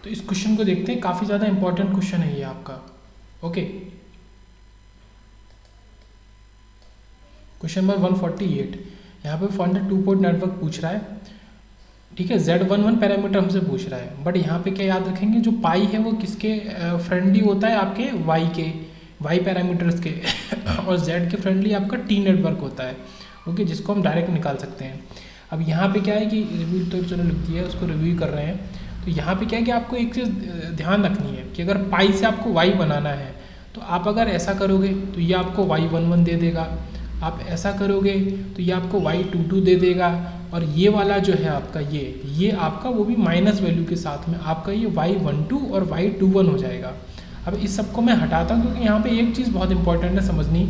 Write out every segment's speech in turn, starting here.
तो इस क्वेश्चन को देखते हैं, काफ़ी ज़्यादा इंपॉर्टेंट क्वेश्चन है ये आपका। ओके, क्वेश्चन नंबर 148, यहाँ पे find the two port network पूछ रहा है, ठीक है। Z11 पैरामीटर हमसे पूछ रहा है, बट यहाँ पे क्या याद रखेंगे, जो पाई है वो किसके फ्रेंडली होता है, आपके वाई पैरामीटर्स के और Z के फ्रेंडली आपका T नेटवर्क होता है, ओके, जिसको हम डायरेक्ट निकाल सकते हैं। अब यहाँ पे क्या है कि रिव्यू तो चलो लिख दिया है, उसको रिव्यू कर रहे हैं। तो यहाँ पे क्या है कि आपको एक चीज़ ध्यान रखनी है कि अगर पाई से आपको वाई बनाना है तो आप अगर ऐसा करोगे तो ये आपको Y11 दे देगा, आप ऐसा करोगे तो ये आपको Y22 दे देगा, और ये वाला जो है आपका ये आपका वो भी माइनस वैल्यू के साथ में आपका ये Y12 और Y21 हो जाएगा। अब इस सबको मैं हटाता हूँ क्योंकि यहाँ पे एक चीज़ बहुत इंपॉर्टेंट है समझनी।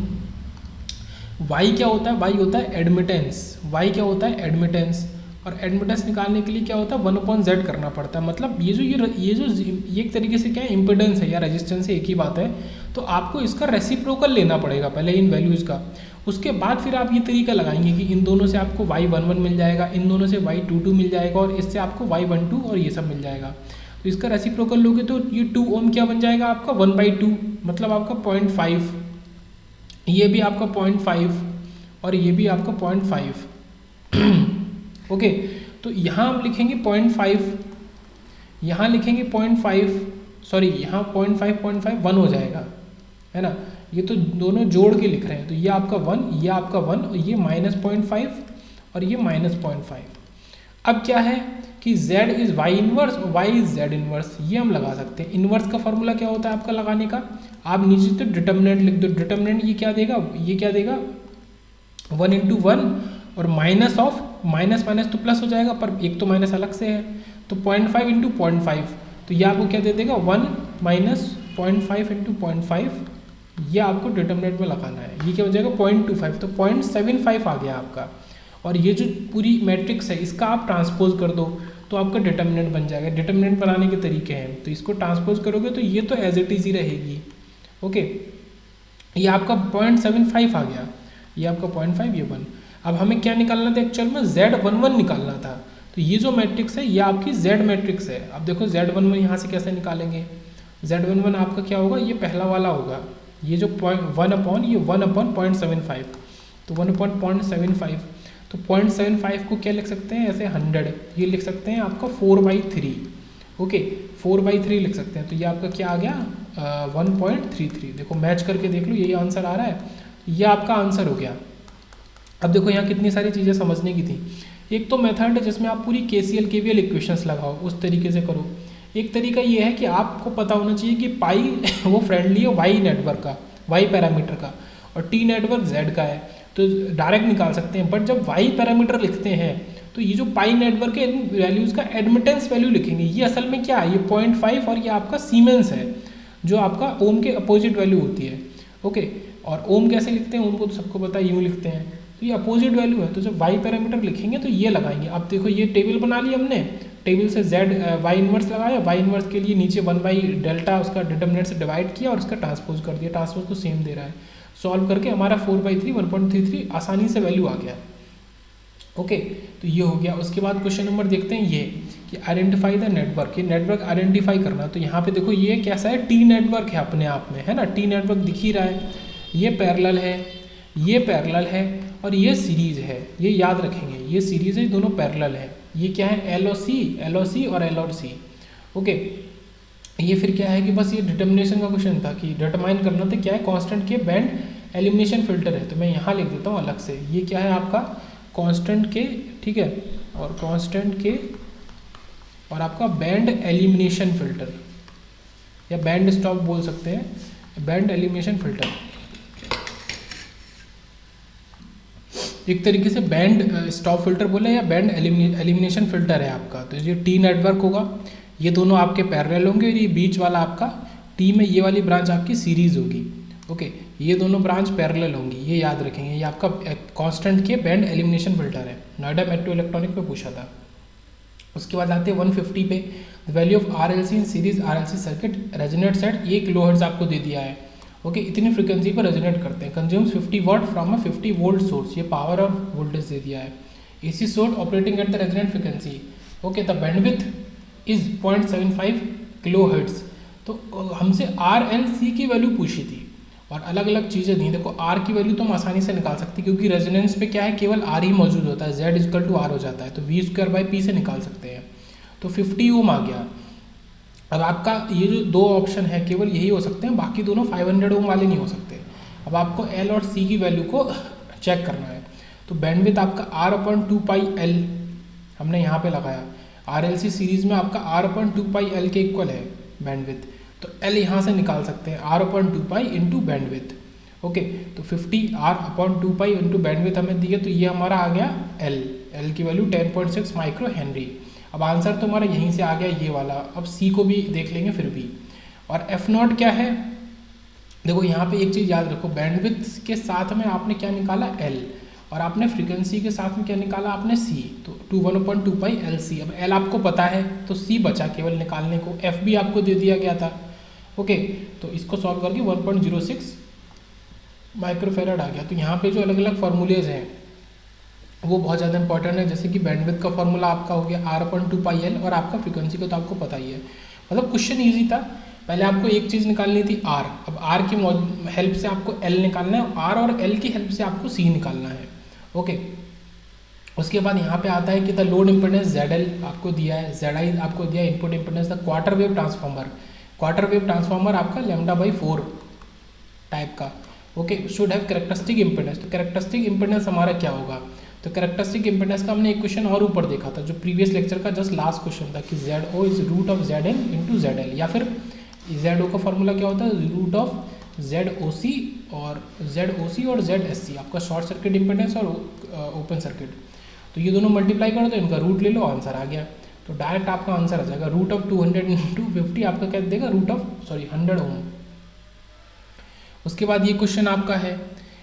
Y क्या होता है, Y होता है एडमिटेंस, Y क्या होता है एडमिटेंस, और एडमिटेंस निकालने के लिए क्या होता है 1/Z करना पड़ता है। मतलब ये एक तरीके से क्या है इम्पिडेंस है या रेजिस्टेंस है, एक ही बात है। तो आपको इसका रेसिप्रोकल लेना पड़ेगा पहले इन वैल्यूज़ का, उसके बाद फिर आप ये तरीका लगाएंगे कि इन दोनों से आपको Y11 मिल जाएगा, इन दोनों से Y22 मिल जाएगा, और इससे आपको Y12 और ये सब मिल जाएगा। तो इसका रेसिप्रोकल लोगे तो ये 2 ओम क्या बन जाएगा आपका 1/2, मतलब आपका 0.5, ये भी आपका 0.5 और ये भी आपका 0.5 ओके। तो यहाँ हम लिखेंगे 0.5, यहाँ लिखेंगे 0.5, सॉरी यहाँ 0.5 1 हो जाएगा, है ना। ये तो दोनों जोड़ के लिख रहे हैं, तो ये आपका 1, ये आपका 1, और ये -0.5 और ये -0.5। अब क्या है कि Z इज़ Y इनवर्स और Y इज़ Z इनवर्स, ये हम लगा सकते हैं। इनवर्स का फॉर्मूला क्या होता है आपका लगाने का, आप नीचे तो डिटर्मिनेंट लिख दो। डिटर्मिनेंट ये क्या देगा, 1 × 1 और माइनस ऑफ माइनस तो प्लस हो जाएगा, पर एक तो माइनस अलग से है, तो 0.5 × 0.5, तो ये आपको क्या दे देगा 1 - 0.5 × 0.5, ये आपको डिटर्मिनेंट में लगाना है। ये क्या हो जाएगा 0.25, तो 0.75 आ गया आपका। और ये जो पूरी मैट्रिक्स है इसका आप ट्रांसपोज कर दो तो आपका डिटर्मिनेंट बन जाएगा। डिटर्मिनेंट बनाने के तरीके हैं, तो इसको ट्रांसपोज करोगे तो ये तो एज इट इज ही रहेगी, ओके। ये आपका 0.75 आ गया, ये आपका 0.5, ये 1। अब हमें क्या निकालना था एक्चुअल में, Z11 निकालना था। तो ये जो मैट्रिक्स है ये आपकी Z मैट्रिक्स है। अब देखो Z11 यहाँ से कैसे निकालेंगे, Z11 आपका क्या होगा, ये पहला वाला होगा, ये जो 1/0.75, तो 1/0.75, तो 0.75 को क्या लिख सकते हैं ऐसे 100, ये लिख सकते हैं आपका 4/3, ओके 4/3 लिख सकते हैं। तो ये आपका क्या आ गया 1.33। देखो मैच करके देख लो, यही आंसर आ रहा है, ये आपका आंसर हो गया। अब देखो यहाँ कितनी सारी चीज़ें समझने की थी। एक तो मेथड है जिसमें आप पूरी KCL KVL इक्वेशंस लगाओ, उस तरीके से करो। एक तरीका ये है कि आपको पता होना चाहिए कि पाई वो फ्रेंडली है वाई नेटवर्क का, वाई पैरामीटर का, और टी नेटवर्क जेड का है, तो डायरेक्ट निकाल सकते हैं। बट जब वाई पैरामीटर लिखते हैं तो ये जो पाई नेटवर्क है इन वैल्यूज़ का एडमिटेंस वैल्यू लिखेंगे। ये असल में क्या है, ये 0.5 और ये आपका सीमेंस है जो आपका ओम के अपोजिट वैल्यू होती है, ओके। और ओम कैसे लिखते हैं, ओम को तो सबको पता है, यूँ लिखते हैं, तो ये अपोजिट वैल्यू है। तो जब वाई पैरामीटर लिखेंगे तो ये लगाएंगे। अब देखो ये टेबल बना ली हमने, टेबल से Z वाई इन्वर्स लगाया, वाई इन्वर्स के लिए नीचे 1/डेल्टा उसका डिटर्मिनेंट से डिवाइड किया और उसका ट्रांसपोज कर दिया, ट्रांसपोज तो सेम दे रहा है। सॉल्व करके हमारा 4/3 1.33 आसानी से वैल्यू आ गया, ओके। तो ये हो गया। उसके बाद क्वेश्चन नंबर देखते हैं ये कि आइडेंटिफाई द नेटवर्क, ये नेटवर्क आइडेंटिफाई करना। तो यहाँ पे देखो ये कैसा है, टी नेटवर्क है अपने आप में, है ना, टी नेटवर्क दिख ही रहा है, ये पैरेलल है, ये पैरेलल है, और ये सीरीज़ है, ये याद रखेंगे, ये सीरीज़ है, दोनों पैरेलल है। ये क्या है एल ओ सी और एल और सी, ओके। ये फिर क्या है कि बस ये डिटर्मिनेशन का क्वेश्चन था कि डिटरमाइन करना था क्या है, कांस्टेंट के बैंड एलिमिनेशन फिल्टर है। तो मैं यहाँ लिख देता हूँ अलग से, ये क्या है आपका कांस्टेंट के, ठीक है, और कांस्टेंट के और आपका बैंड एलिमिनेशन फिल्टर या बैंड स्टॉप बोल सकते हैं, बैंड एलिमिनेशन फिल्टर। एक तरीके से बैंड स्टॉप फिल्टर बोले या बैंड एलिमिनेशन फिल्टर है आपका। तो ये टी नेटवर्क होगा, ये दोनों आपके पैरेलल होंगे, और ये बीच वाला आपका टी में ये वाली ब्रांच आपकी सीरीज होगी, ओके। ये दोनों ब्रांच पैरेलल होंगी, ये याद रखेंगे। ये आपका कांस्टेंट के बैंड एलिमिनेशन फिल्टर है, नोएडा मेट्रो इलेक्ट्रॉनिक में पूछा था। उसके बाद आते हैं 150 पे, value of RLC in series RLC circuit resonates at 1 kHz आपको दे दिया है, ओके। इतनी फ्रिक्वेंसी पर रेजोनेट करते हैं, consumes 50 watt from a 50 volt source, ये पावर और वोल्टेज दे दिया है। AC source operating at the resonant frequency, okay. The bandwidth is 0.75 kilohertz. तो हमसे आर एल सी की वैल्यू पूछी थी और अलग अलग चीज़ें दी। देखो आर की वैल्यू तो हम आसानी से निकाल सकते हैं क्योंकि रेजोनेंस पे क्या है, केवल आर ही मौजूद होता है, जेड इजकल टू आर हो जाता है, तो वी स्क्वायर बाई पी से निकाल सकते हैं। तो 50 ओम आ गया। अब आपका ये जो दो ऑप्शन है केवल यही हो सकते हैं, बाकी दोनों 500 ओम वाले नहीं हो सकते। अब आपको एल और सी की वैल्यू को चेक करना है। तो बैंडविड्थ आपका आर अपॉन 2 पाई एल हमने यहाँ पे लगाया। आर एल सी सीरीज में आपका आर अपॉन 2 पाई एल के इक्वल है बैंडविड्थ, तो एल यहाँ से निकाल सकते हैं, R upon 2 pi into bandwidth. Okay, तो 50 R upon 2 pi into bandwidth हमें दी है, तो ये हमारा आ गया एल की वैल्यू 10.6 माइक्रो हेनरी। अब आंसर तो हमारा यहीं से आ गया ये वाला। अब सी को भी देख लेंगे फिर भी। और एफ नॉट क्या है, देखो यहाँ पे एक चीज़ याद रखो, बैंडविड्थ के साथ में आपने क्या निकाला एल, और आपने फ्रीक्वेंसी के साथ में क्या निकाला आपने सी, तो 1/2 पाई एल सी। अब एल आपको पता है तो सी बचा केवल निकालने को, एफ भी आपको दे दिया गया था। ओके, तो इसको सॉल्व करके 1.06 माइक्रोफेराड आ गया। तो यहाँ पे जो अलग अलग फार्मूलेज हैं वो बहुत ज़्यादा इंपॉर्टेंट है, जैसे कि बैंडविड्थ का फार्मूला आपका हो गया आर अपॉन 2 पाई एल, और आपका फ्रीक्वेंसी का तो आपको पता ही है। मतलब क्वेश्चन ईजी था। पहले आपको एक चीज़ निकालनी थी आर, अब आर की हेल्प से आपको एल निकालना है, आर और एल की हेल्प से आपको सी निकालना है। ओके, उसके बाद यहाँ पे आता है कि the load impedance Z L आपको दिया है, जेड आई आपको दिया है, input impedance the quarter wave transformer, quarter wave transformer आपका λ/4 टाइप का। Okay, should have characteristic impedance. तो कैरेक्टरिस्टिक इम्पिडेंस हमारा क्या होगा, तो कैरेक्टरिस्टिक इम्पिडेंस का हमने एक क्वेश्चन और ऊपर देखा था जो प्रीवियस लेक्चर का जस्ट लास्ट क्वेश्चन था कि Z O is root of Z N into Z L, या फिर जेड ओ का फॉर्मूला क्या होता है, root of Z O C और जेड एस सी, आपका शॉर्ट सर्किट इम्पिडेंस और ओपन सर्किट। तो ये दोनों मल्टीप्लाई करो तो इनका रूट ले लो, आंसर आ गया। तो डायरेक्ट आपका आंसर आ जाएगा रूट ऑफ 200 इंटू 50 आपका क्या देगा, 100 ओम। उसके बाद ये क्वेश्चन आपका है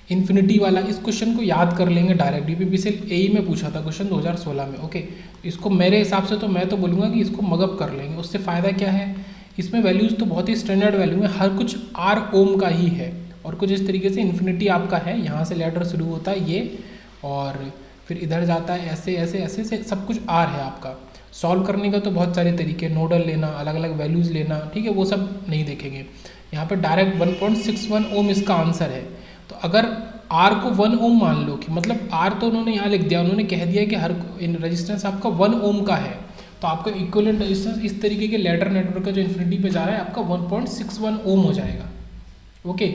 इन्फिनिटी वाला, इस क्वेश्चन को याद कर लेंगे डायरेक्ट, यूपीपीसीएल एई में पूछा था क्वेश्चन 2016 में। ओके, इसको मेरे हिसाब से तो मैं तो बोलूँगा कि इसको मगअप कर लेंगे। उससे फ़ायदा क्या है, इसमें वैल्यूज़ तो बहुत ही स्टैंडर्ड वैल्यू है, हर कुछ आर ओम का ही है, और कुछ इस तरीके से इन्फिनिटी आपका है, यहाँ से लेटर शुरू होता है ये और फिर इधर जाता है ऐसे ऐसे ऐसे से, सब कुछ आर है आपका। सॉल्व करने का तो बहुत सारे तरीके, नोडल लेना, अलग अलग वैल्यूज़ लेना, ठीक है, वो सब नहीं देखेंगे। यहाँ पर डायरेक्ट 1.61 ओम इसका आंसर है। तो अगर R को 1 ओम मान लो, कि मतलब R तो उन्होंने यहाँ लिख दिया, उन्होंने कह दिया कि हर रेजिस्टेंस आपका 1 ओम का है, तो आपका इक्विवेलेंट रेजिस्टेंस इस तरीके के लैडर नेटवर्क का जो इन्फिनिटी पे जा रहा है आपका 1.61 ओम हो जाएगा। ओके,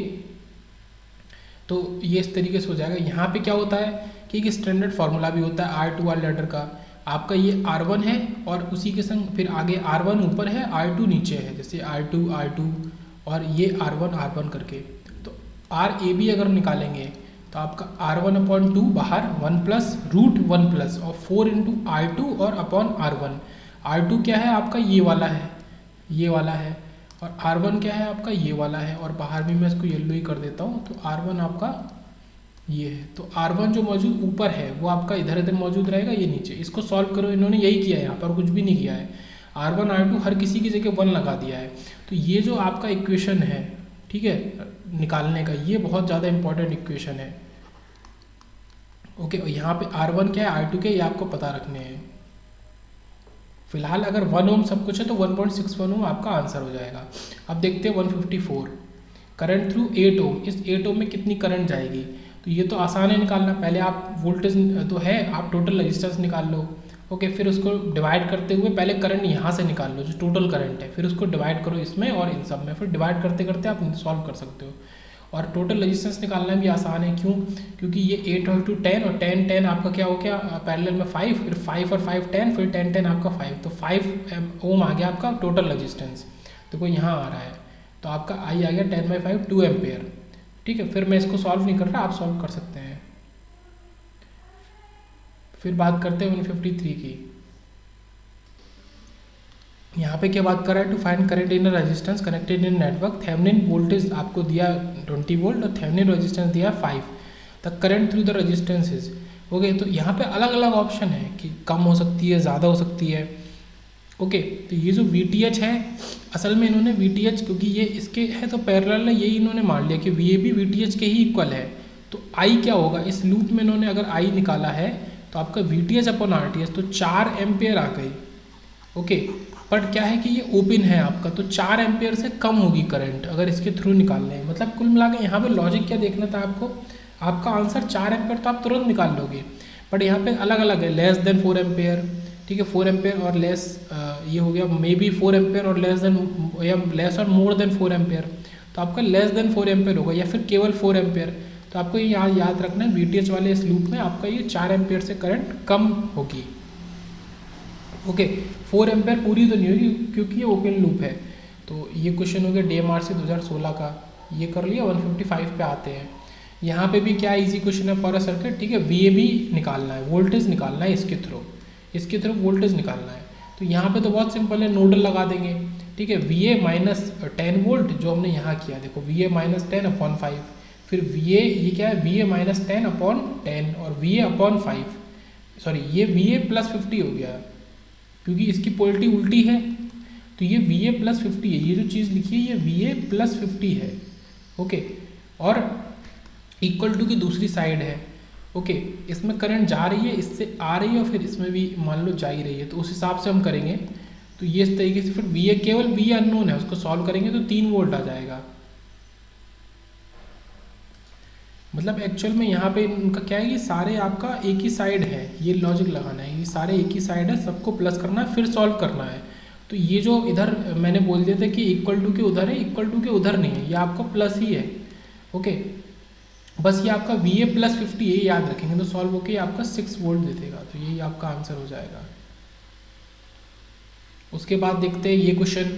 तो ये इस तरीके से हो जाएगा। यहाँ पे क्या होता है कि एक स्टैंडर्ड फार्मूला भी होता है R2R लैडर का, आपका ये R1 है और उसी के संग फिर आगे R1 ऊपर है, R2 नीचे है, जैसे R2 और ये R1 करके। तो RAB अगर निकालेंगे तो आपका R1/2 बाहर 1 प्लस रूट 1 प्लस और 4 इंटू R2 और अपॉन R1। R2 क्या है आपका, ये वाला है, ये वाला है, और R1 क्या है आपका, ये वाला है, और बाहर भी मैं इसको येलो ही कर देता हूँ। तो R1 आपका ये है, तो R1 जो मौजूद ऊपर है वो आपका इधर इधर मौजूद रहेगा, ये नीचे। इसको सॉल्व करो, इन्होंने यही किया है, यहाँ पर कुछ भी नहीं किया है। R1 R2 हर किसी की जगह 1 लगा दिया है। तो ये जो आपका इक्वेशन है, ठीक है, निकालने का, ये बहुत ज़्यादा इंपॉर्टेंट इक्वेशन है। ओके, और यहाँ पे R1 क्या है, R2 क्या है, ये आपको पता रखने हैं। फिलहाल अगर 1 ओम सब कुछ है तो 1.61 ओम आपका आंसर हो जाएगा। अब देखते हैं 154 करंट थ्रू 8 ओम, इस 8 ओम में कितनी करंट जाएगी। तो ये तो आसान है निकालना, पहले आप वोल्टेज तो है, आप टोटल रजिस्टेंस निकाल लो। ओके, फिर उसको डिवाइड करते हुए पहले करंट यहाँ से निकाल लो जो टोटल करंट है, फिर उसको डिवाइड करो इसमें और इन सब में, फिर डिवाइड करते करते आप सॉल्व कर सकते हो। और टोटल रजिस्टेंस निकालना भी आसान है, क्यों, क्योंकि ये 8 और 2 10 और 10 10 आपका क्या हो गया पैरेलल में 5, फिर 5 और 5 10, फिर 10 10 आपका 5, तो 5 ओम आ गया आपका टोटल रजिस्टेंस। तो कोई यहाँ आ रहा है, तो आपका आई आ गया 10/5 2 एम्पेयर। ठीक है, फिर मैं इसको सॉल्व नहीं कर रहा, आप सॉल्व कर सकते हैं। फिर बात करते हैं 153 की। यहाँ पे क्या बात कर रहा है, to find current in resistance connected in network, Thevenin voltage आपको दिया 20 वोल्ट और थेवेनिन रेजिस्टेंस दिया 5, the current through the resistances. Okay, तो यहाँ पे अलग अलग ऑप्शन है कि कम हो सकती है, ज़्यादा हो सकती है। ओके, तो ये जो VTH है, असल में इन्होंने VTH क्योंकि ये इसके है तो पैरेलल है, यही इन्होंने मान लिया कि VAB VTH के ही इक्वल है। तो I क्या होगा, इस लूप में इन्होंने अगर I निकाला है तो आपका VTH अपॉन RTH तो 4 एम्पेयर आ गई। ओके, बट क्या है कि ये ओपन है आपका, तो 4 एम्पेयर से कम होगी करंट अगर इसके थ्रू निकालना है। मतलब कुल मिला के यहाँ पे लॉजिक क्या देखना था आपको, आपका आंसर 4 एम्पेयर तो आप तुरंत निकाल लोगे, बट यहाँ पे अलग अलग है, लेस देन 4 एम्पेयर, ठीक है, 4 एम्पेयर और लेस, ये हो गया मे बी 4 एम्पेयर और लेस देन, या लेस और मोर देन 4 एम्पेयर, तो आपका लेस देन 4 एम्पेयर होगा या फिर केवल 4 एम्पेयर। तो आपको ये याद रखना है, VTH वाले इस लूप में आपका ये 4 एम्पेयर से करंट कम होगी। ओके, 4 एम्पेयर पूरी तो नहीं होगी क्योंकि ये ओपन लूप है। तो ये क्वेश्चन हो गया DMRC 2016 का, ये कर लिया। 155 पे आते हैं। यहाँ पे भी क्या इजी क्वेश्चन है फॉर अ सर्किट, ठीक है, VAB निकालना है, वोल्टेज निकालना है इसके थ्रू वोल्टेज निकालना है। तो यहाँ पे तो बहुत सिंपल है, नोडल लगा देंगे, ठीक है, VA माइनस 10 वोल्ट जो हमने यहाँ किया, देखो VA माइनस 10/5, फिर VA ये क्या है, VA माइनस 10/10 और VA/5, सॉरी ये VA प्लस 50 हो गया क्योंकि इसकी पोलरिटी उल्टी है, तो ये VA प्लस 50 है, ये जो चीज़ लिखी है ये VA प्लस 50 है। ओके, और इक्वल टू की दूसरी साइड है। ओके, इसमें करंट जा रही है, इससे आ रही है और फिर इसमें भी मान लो जा ही रही है, तो उस हिसाब से हम करेंगे। तो ये इस तरीके से, फिर VA केवल VA अननोन है, उसको सॉल्व करेंगे तो 3 वोल्ट आ जाएगा। मतलब एक्चुअल में यहाँ पे उनका क्या है, ये सारे आपका एक ही साइड है, ये लॉजिक लगाना है, ये सारे एक ही साइड है, सबको प्लस करना है फिर सॉल्व करना है। तो ये जो इधर मैंने बोल दिया था कि इक्वल टू के उधर है, इक्वल टू के उधर नहीं है, ये आपका प्लस ही है। ओके, बस ये आपका VA प्लस 50 ये याद रखेंगे तो सॉल्व होके आपका 6 वोल्ट दे देगा, तो यही आपका आंसर हो जाएगा। उसके बाद देखते हैं ये क्वेश्चन,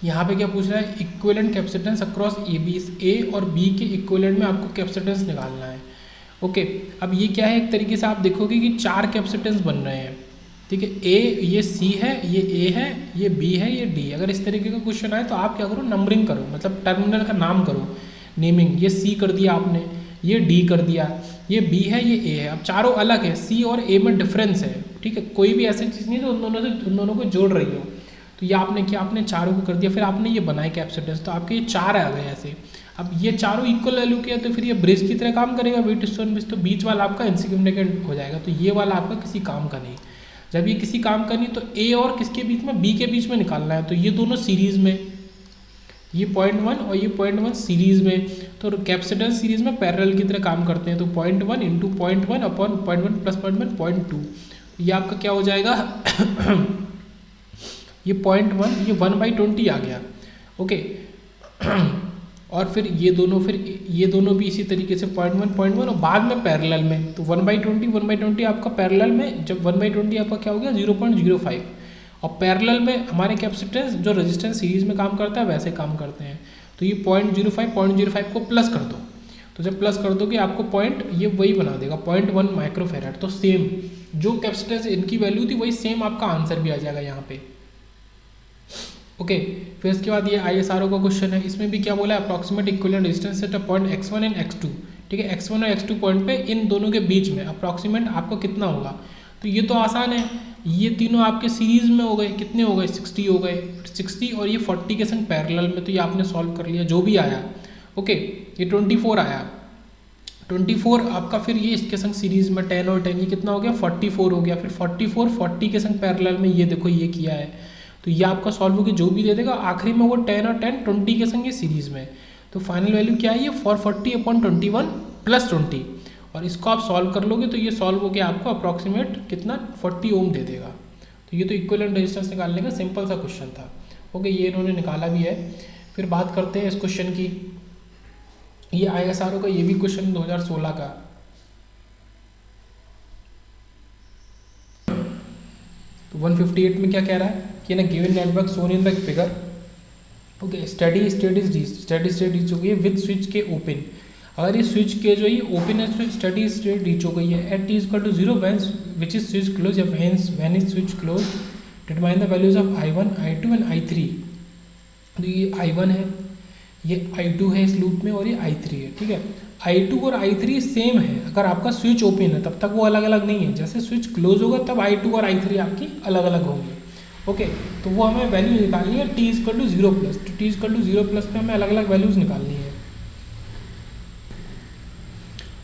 यहाँ पे क्या पूछ रहा है, इक्विवेलेंट कैपेसिटेंस अक्रॉस A और B के इक्विवेलेंट में आपको कैपेसिटेंस निकालना है। ओके, अब ये क्या है, एक तरीके से आप देखोगे कि 4 कैपेसिटेंस बन रहे हैं, ठीक है, ये C है, ये A है, ये B है, ये D। अगर इस तरीके का क्वेश्चन आए तो आप क्या करो, नंबरिंग करो, मतलब टर्मिनल का नाम करो, नेमिंग। ये C कर दिया आपने, ये D कर दिया, ये B है, ये A है। अब चारों अलग है, C और A में डिफरेंस है, ठीक है, कोई भी ऐसी चीज़ नहीं जो उन दोनों को जोड़ रही हो। तो ये आपने क्या, आपने चारों को कर दिया, फिर आपने ये बनाए कैपेसिटेंस, तो आपके ये 4 आ गए ऐसे। अब ये चारों इक्वल वैल्यू के, तो फिर ये ब्रिज की तरह काम करेगा, वेट स्टोन ब्रिज, तो बीच वाला आपका इनसिग्निफिकेंट हो जाएगा, तो ये वाला आपका किसी काम का नहीं। जब ये किसी काम का नहीं तो A और किसके बीच में, B के बीच में निकालना है, तो ये दोनों सीरीज में, ये 0.1 और ये 0.1 सीरीज में, तो कैपेसिटेंस सीरीज में पैरेलल की तरह काम करते हैं, तो 0.1 इंटू 0.1 अपॉन 0.1 प्लस 0.1 0.2, ये आपका क्या हो जाएगा ये 0.1, ये 1/20 आ गया। ओके, और फिर ये दोनों भी इसी तरीके से 0.1 और बाद में पैरेलल में, तो 1/20 आपका पैरेलल में, जब 1/20 आपका क्या हो गया 0.05, और पैरेलल में हमारे कैपेसिटेंस जो रेजिस्टेंस सीरीज में काम करता है वैसे काम करते हैं। तो ये 0.05 को प्लस कर दो, तो जब प्लस कर दोगे आपको पॉइंट ये वही बना देगा 0.1 माइक्रोफेरेड। तो सेम जो कैपेसिटेंस इनकी वैल्यू थी वही सेम आपका आंसर भी आ जाएगा यहाँ पे। ओके, फिर इसके बाद ये ISRO का क्वेश्चन है, इसमें भी क्या बोला है, approximate equivalent resistance at a point x1 and x2, ठीक है, x1 और x2 पॉइंट पे इन दोनों के बीच में अप्रॉक्सीमेट आपको कितना होगा। तो ये तो आसान है, ये तीनों आपके सीरीज में हो गए, कितने हो गए 60 हो गए, 60 और ये 40 के संग पैरेलल में, तो ये आपने सॉल्व कर लिया जो भी आया। ओके, ये 24 आया, 24 आपका, फिर ये इसके संग सीरीज में 10 और 10, ये कितना हो गया 44 हो गया, फिर 44 40 के संग पैरेलल में, ये देखो ये किया है, तो ये आपका सॉल्व होकर जो भी दे देगा, आखिरी में वो 10 और 10 20 के संग ये सीरीज में, तो फाइनल वैल्यू क्या है, ये 440/21 प्लस 20, और इसको आप सॉल्व कर लोगे तो ये सॉल्व होकर आपको अप्रॉक्सीमेट कितना 40 ओम दे देगा। तो ये तो इक्विवेलेंट रेजिस्टेंस निकालने का सिंपल सा क्वेश्चन था। ओके, ये इन्होंने निकाला भी है। फिर बात करते हैं इस क्वेश्चन की, ये ISRO का ये भी क्वेश्चन 2016 का। तो 158 में क्या कह रहा है कि ना, given network shown in the figure, okay, study state reach हो गई है विद स्विच के ओपन। अगर ये स्विच के जो ये ओपन है, स्टडी स्टेट रीच हो गई है at t=0 when which is switch close, या when is switch close, determine the values of I1 I2 and I3। तो ये I1 है, ये I2 है इस लूप में, और ये I3 है, ठीक है। I2 और I3 सेम है, अगर आपका स्विच ओपन है तब तक वो अलग अलग नहीं है, जैसे स्विच क्लोज होगा तब I2 और I3 आपकी अलग अलग होंगे। ओके, तो वो हमें वैल्यू निकालनी है t=0 प्लस, तो t=0 प्लस पे हमें अलग अलग वैल्यूज निकालनी है।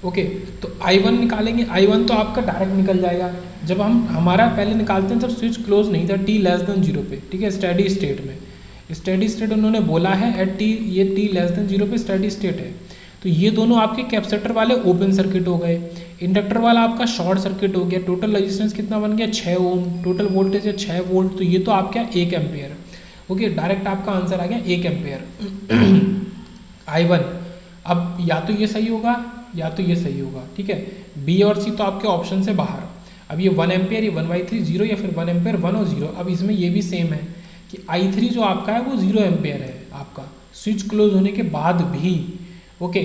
ओके, तो I1 निकालेंगे, I1 तो आपका डायरेक्ट निकल जाएगा, जब हम हमारा पहले निकालते हैं जब स्विच क्लोज नहीं था t लेस देन 0 पे, ठीक है, स्टेडी स्टेट में। स्टेडी स्टेट उन्होंने बोला है एट t, ये t लेस देन 0 पे स्टेडी स्टेट है। तो ये दोनों आपके कैपेसिटर वाले ओपन सर्किट हो गए, इंडक्टर वाला आपका शॉर्ट सर्किट हो गया। टोटल रेजिस्टेंस कितना बन गया 6 ओम, टोटल वोल्टेज है 6 वोल्ट, तो ये तो आपका 1 एम्पेयर। ओके, डायरेक्ट आपका आंसर आ गया 1 एम्पेयर I1। अब या तो ये सही होगा या तो ये सही होगा, ठीक है, बी और सी तो आपके ऑप्शन से बाहर। अब ये 1 एम्पेयर, ये 1/3 0, या फिर 1 एम्पेयर 1 और 0। अब इसमें ये भी सेम है कि I3 जो आपका है वो 0 एम्पेयर है आपका, स्विच क्लोज होने के बाद भी। ओके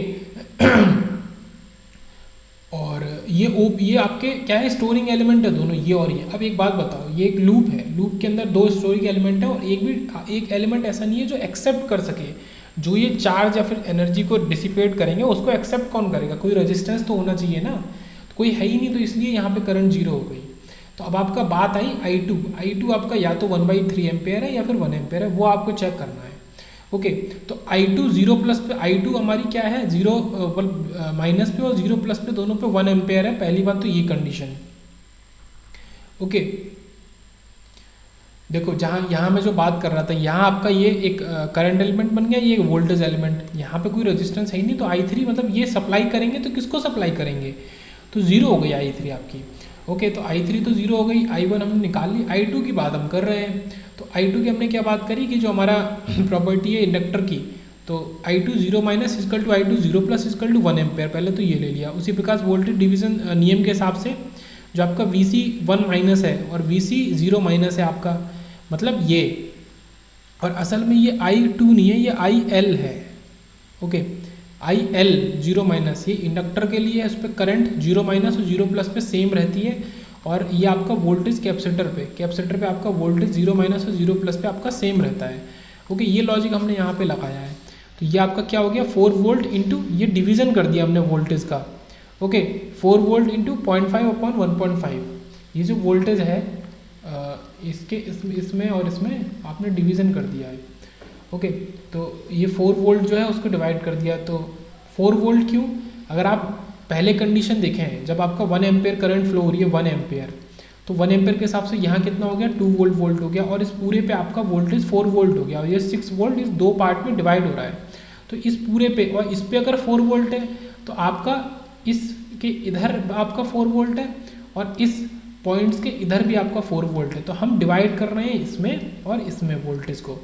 और ये आपके क्या है, स्टोरिंग एलिमेंट है दोनों, ये और ये। अब एक बात बताओ, ये एक लूप है, लूप के अंदर 2 स्टोरिंग एलिमेंट है और एक एलिमेंट ऐसा नहीं है जो एक्सेप्ट कर सके, जो ये चार्ज या फिर एनर्जी को डिसिपेट करेंगे उसको एक्सेप्ट कौन करेगा, कोई रेजिस्टेंस तो होना चाहिए ना, तो कोई है ही नहीं, तो इसलिए यहाँ पे करंट 0 हो गई। तो अब आपका बात आई I2 आपका या तो 1/3 एम्पेयर है या फिर 1 एम्पेयर है, वो आपको चेक करना है। ओके, तो I2 0 प्लस पे, I2 हमारी क्या है 0 माइनस पे और 0 प्लस पे दोनों पे 1 एम्पेयर है, पहली बात तो ये कंडीशन। ओके, देखो जहाँ यहाँ मैं जो बात कर रहा था, यहाँ आपका ये एक करंट एलिमेंट बन गया, ये एक वोल्टेज एलिमेंट, यहाँ पे कोई रेजिस्टेंस है ही नहीं, तो I3 मतलब ये सप्लाई करेंगे तो किसको सप्लाई करेंगे, तो 0 हो गई I3 आपकी। ओके, तो I3 तो 0 हो गई, I1 हमने निकाल ली, I2 की बात हम कर रहे हैं। तो I2 की हमने क्या बात करी कि जो हमारा प्रॉपर्टी है इंडक्टर की, तो I2 0 minus equal to I2 0 plus equal to 1 ampere, पहले तो ये ले लिया। उसी प्रकार वोल्टेज डिवीजन नियम के हिसाब से जो आपका VC 1 माइनस है और VC 0 माइनस है आपका, मतलब ये, और असल में ये I2 नहीं है, ये IL है। ओके, IL 0 माइनस, ये इंडक्टर के लिए है, उस पर करंट 0 माइनस और 0 प्लस पे सेम रहती है, और ये आपका वोल्टेज कैपेसिटर पे आपका वोल्टेज 0 माइनस और 0 प्लस पे आपका सेम रहता है। ओके, ये लॉजिक हमने यहाँ पे लगाया है। तो ये आपका क्या हो गया 4 वोल्ट इंटू, ये डिवीजन कर दिया हमने वोल्टेज का। ओके, 4 वोल्ट इंटू 0.5 अपॉन 1.5, ये जो वोल्टेज है इसके इसमें और इसमें आपने डिवीज़न कर दिया है। ओके, तो ये 4 वोल्ट जो है उसको डिवाइड कर दिया। तो 4 वोल्ट क्यों, अगर आप पहले कंडीशन देखें, जब आपका 1 एम्पेयर करंट फ्लो हो रही है 1 एम्पेयर, तो 1 एम्पेयर के हिसाब से यहाँ कितना हो गया 2 वोल्ट हो गया, और इस पूरे पे आपका वोल्टेज 4 वोल्ट हो गया, और ये 6 वोल्ट इस 2 पार्ट में डिवाइड हो रहा है। तो इस पूरे पे और इस पे अगर 4 वोल्ट है तो आपका इसके इधर आपका 4 वोल्ट है, और इस पॉइंट्स के इधर भी आपका 4 वोल्ट है। तो हम डिवाइड कर रहे हैं इसमें और इसमें वोल्टेज को।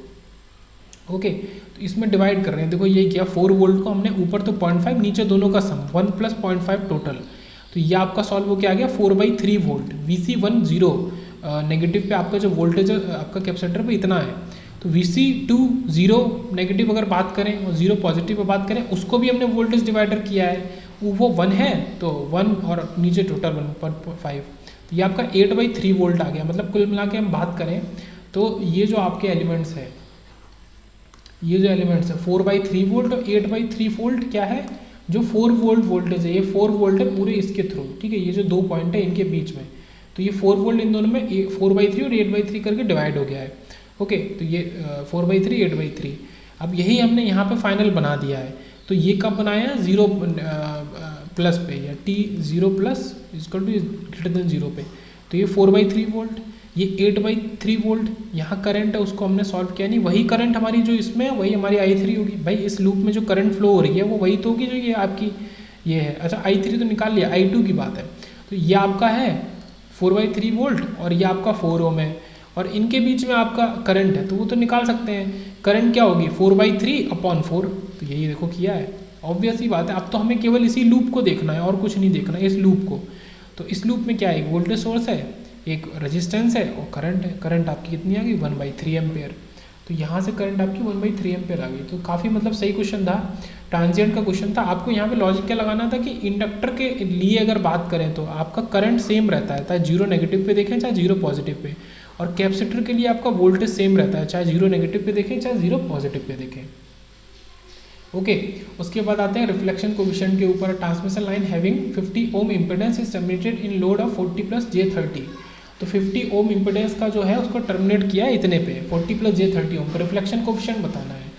ओके, तो इसमें डिवाइड कर रहे हैं, देखो ये किया 4 वोल्ट को हमने ऊपर तो 0.5, नीचे दोनों का सम 1 प्लस 0.5 टोटल, तो ये आपका सॉल्व हो के आ गया 4/3 वोल्ट। VC1 0 नेगेटिव पे आपका जो वोल्टेज आपका कैपेसिटर पे इतना है, तो VC2 0 नेगेटिव अगर बात करें और 0 पॉजिटिव पे बात करें, उसको भी हमने वोल्टेज डिवाइडर किया है, वो 1 है तो 1 और नीचे टोटल 1.5, तो ये आपका 8/3 वोल्ट आ गया। मतलब कुल मिला के हम बात करें तो ये जो आपके एलिमेंट्स है, ये जो एलिमेंट्स है 4/3 वोल्ट और 8/3 वोल्ट क्या है, जो 4 वोल्ट वोल्टेज है, ये 4 वोल्ट है पूरे इसके थ्रू, ठीक है, ये जो 2 पॉइंट है इनके बीच में, तो ये 4 वोल्ट इन दोनों में 4/3 और 8/3 करके डिवाइड हो गया है। ओके, तो ये 4/3 8/3, अब यही हमने यहाँ पे फाइनल बना दिया है। तो ये कब बनाया है 0 प्लस पे, या t 0 plus equal to greater than 0 पे, तो ये 4/3 वोल्ट, ये 8/3 वोल्ट, यहाँ करंट है उसको हमने सॉल्व किया नहीं, वही करंट हमारी जो इसमें है वही हमारी I3 होगी। भाई इस लूप में जो करंट फ्लो हो रही है वो वही तो होगी जो ये आपकी ये है। अच्छा, I3 तो निकाल लिया, I2 की बात है, तो ये आपका है 4/3 वोल्ट और ये आपका 4 ओम है, और इनके बीच में आपका करंट है, तो वो तो निकाल सकते हैं। करंट क्या होगी 4/3 अपॉन 4, तो यही देखो किया है, ऑब्वियस ही बात है। अब तो हमें केवल इसी लूप को देखना है और कुछ नहीं देखना है, इस लूप को। तो इस लूप में क्या है, एक वोल्टेज सोर्स है, एक रेजिस्टेंस है और करंट है। करंट आपकी कितनी आ गई 1/3 एम्पेयर, तो यहाँ से करंट आपकी 1/3 एम्पेयर आ गई। तो काफ़ी मतलब सही क्वेश्चन था, ट्रांजिएंट का क्वेश्चन था। आपको यहाँ पे लॉजिक क्या लगाना था कि इंडक्टर के लिए अगर बात करें तो आपका करंट सेम रहता है, चाहे 0 नेगेटिव पे देखें चाहे 0 पॉजिटिव पे, और कैपेसिटर के लिए आपका वोल्टेज सेम रहता है, चाहे 0 नेगेटिव पे देखें चाहे 0 पॉजिटिव पे देखें। ओके, उसके बाद आते हैं रिफ्लेक्शन कोएफिशिएंट के ऊपर। Transmission line having 50 ohm impedance is terminated in load of 40 + j30, तो 50 ओम इम्पीडेंस का जो है उसको टर्मिनेट किया है इतने पे 40 + j30 ओम का रिफ्लेक्शन कोएफिशिएंट बताना है।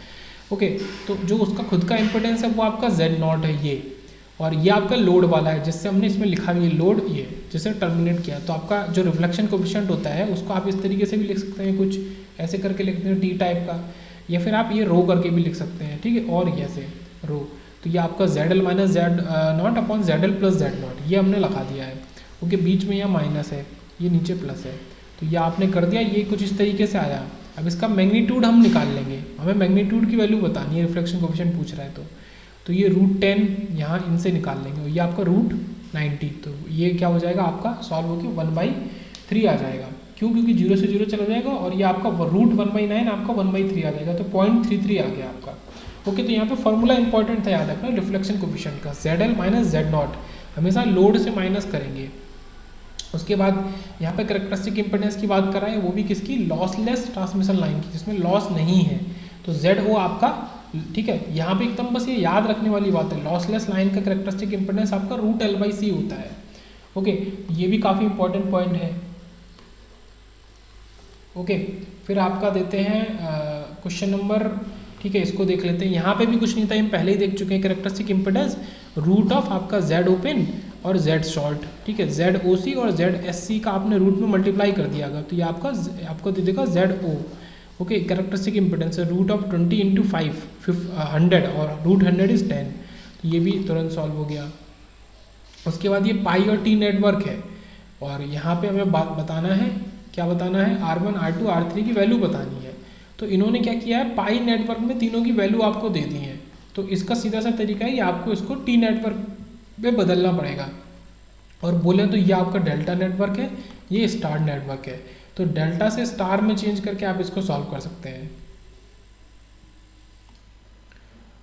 ओके, तो जो उसका खुद का इम्पीडेंस है वो आपका Z0 है ये, और ये आपका लोड वाला है जिससे हमने इसमें लिखा भी है लोड, ये जिसे टर्मिनेट किया। तो आपका जो रिफ्लेक्शन कोफिशिएंट होता है उसको आप इस तरीके से भी लिख सकते हैं, कुछ ऐसे करके लिखते हैं टी टाइप का, या फिर आप ये रो करके भी लिख सकते हैं, ठीक है, और ये ऐसे रो। तो ये आपका ZL minus Z not upon ZL plus Z not, ये हमने लगा दिया है। ओके, बीच में यहाँ माइनस है, ये नीचे प्लस है, तो ये आपने कर दिया। ये कुछ इस तरीके से आया। अब इसका मैग्नीट्यूड हम निकाल लेंगे, हमें मैग्नीट्यूड की वैल्यू बतानी है, रिफ्लेक्शन कोफिशिएंट पूछ रहा है तो ये √10 यहाँ इनसे निकाल लेंगे, ये आपका √90। तो ये क्या हो जाएगा आपका, सॉल्व होकर 1/3 आ जाएगा। क्यों? क्योंकि 0 से 0 चला जाएगा और ये आपका √1/9 आपका 1/3 आ जाएगा, तो 0.33 आ गया आपका। ओके, तो यहाँ पे फॉर्मूला इंपॉर्टेंट था याद रखना रिफ्लेक्शन कोफिशिएंट का, ZL माइनस जेड नॉट, हमेशा लोड से माइनस करेंगे। उसके बाद यहाँ पे कैरेक्टरिस्टिक इम्पीडेंस की बात कर रहा है, वो भी किसकी, लॉसलेस ट्रांसमिशन लाइन की, जिसमें लॉस नहीं है। तो ZO आपका, ठीक है, यहाँ पे एकदम बस ये याद रखने वाली बात है, लॉसलेस लाइन का कैरेक्टरिस्टिक इम्पीडेंस आपका √L/C होता है। ओके, ये भी काफ़ी इंपॉर्टेंट पॉइंट है। ओके, फिर आपका देते हैं क्वेश्चन नंबर, ठीक है, इसको देख लेते हैं। यहाँ पे भी कुछ नहीं था, हम पहले ही देख चुके हैं। कैरेक्टरिस्टिक इम्पीडेंस रूट ऑफ आपका Z ओपन और Z शॉर्ट, ठीक है, ZOC और ZSC का आपने रूट में मल्टीप्लाई कर दिया अगर, तो ये आपको दे देगा ZO। ओके, कैरेक्टरिस्टिक इम्पीडेंस है रूट ऑफ 20 × 5 100 और √100 इज 10, तो ये भी तुरंत सॉल्व हो गया। उसके बाद ये पाई और टी नेटवर्क है, और यहाँ पे हमें बात बताना है, क्या बताना है, R1 R2 R3 की वैल्यू बतानी है। तो इन्होंने क्या किया है, पाई नेटवर्क में तीनों की वैल्यू आपको दे दी है। तो इसका सीधा सा तरीका है कि आपको इसको टी नेटवर्क में बदलना पड़ेगा, और बोले तो ये आपका डेल्टा नेटवर्क है, ये स्टार नेटवर्क है। तो डेल्टा से स्टार में चेंज करके आप इसको सॉल्व कर सकते हैं।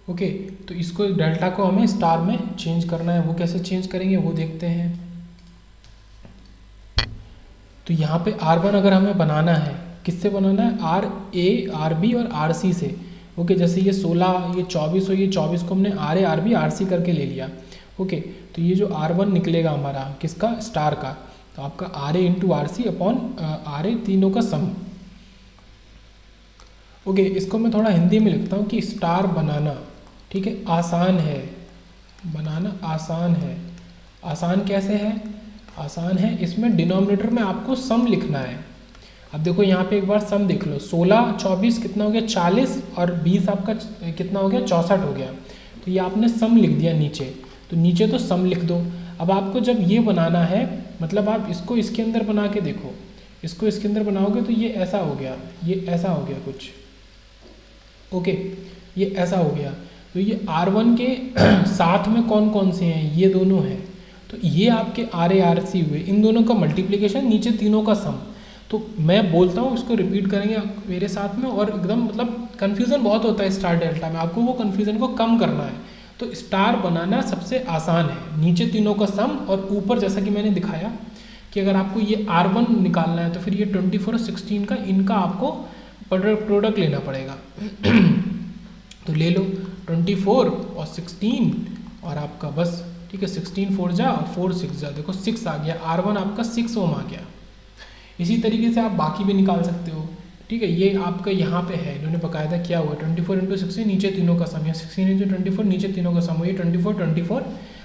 ओके, तो इसको डेल्टा को हमें स्टार में चेंज करना है, वो कैसे चेंज करेंगे वो देखते हैं। तो यहाँ पे R1 अगर हमें बनाना है, किससे बनाना है, RA RB और RC से। ओके, जैसे ये 16 ये 24 हो, ये 24 को हमने RA RB RC करके ले लिया। ओके, तो ये जो R1 निकलेगा हमारा किसका, स्टार का, तो आपका RA × RC अपॉन RA तीनों का सम। ओके, इसको मैं थोड़ा हिंदी में लिखता हूँ कि स्टार बनाना, ठीक है, आसान है, बनाना आसान है। आसान कैसे है, आसान है, इसमें डिनोमिनेटर में आपको सम लिखना है। अब देखो यहाँ पे एक बार सम देख लो, 16 24 कितना हो गया, 40, और 20 आपका कितना हो गया, 64 हो गया। तो ये आपने सम लिख दिया नीचे, तो नीचे तो सम लिख दो। अब आपको जब ये बनाना है, मतलब आप इसको इसके अंदर बना के देखो, इसको इसके अंदर बनाओगे तो ये ऐसा हो गया, ये ऐसा हो गया कुछ। ओके, ये ऐसा हो गया। तो ये R1 के साथ में कौन कौन से हैं, ये दोनों हैं, तो ये आपके RA RC हुए, इन दोनों का मल्टीप्लिकेशन, नीचे तीनों का सम। तो मैं बोलता हूँ, इसको रिपीट करेंगे मेरे साथ में, और एकदम मतलब कन्फ्यूज़न बहुत होता है स्टार डेल्टा में, आपको वो कन्फ्यूज़न को कम करना है। तो स्टार बनाना सबसे आसान है, नीचे तीनों का सम, और ऊपर जैसा कि मैंने दिखाया कि अगर आपको ये R1 निकालना है तो फिर ये 24 और 16 का, इनका आपको प्रोडक्ट लेना पड़ेगा। तो ले लो 24 और 16, और आपका बस, ठीक है, 16 4 जा और 4 6 जा, देखो 6 आ गया, R1 आपका 6 ओम आ गया। इसी तरीके से आप बाकी भी निकाल सकते हो, ठीक है, ये आपका यहाँ पे है, इन्होंने बकायदा किया हुआ, 24 × 16 नीचे तीनों का सम, या 16 × 24 नीचे तीनों का सम हो, ये 24 24।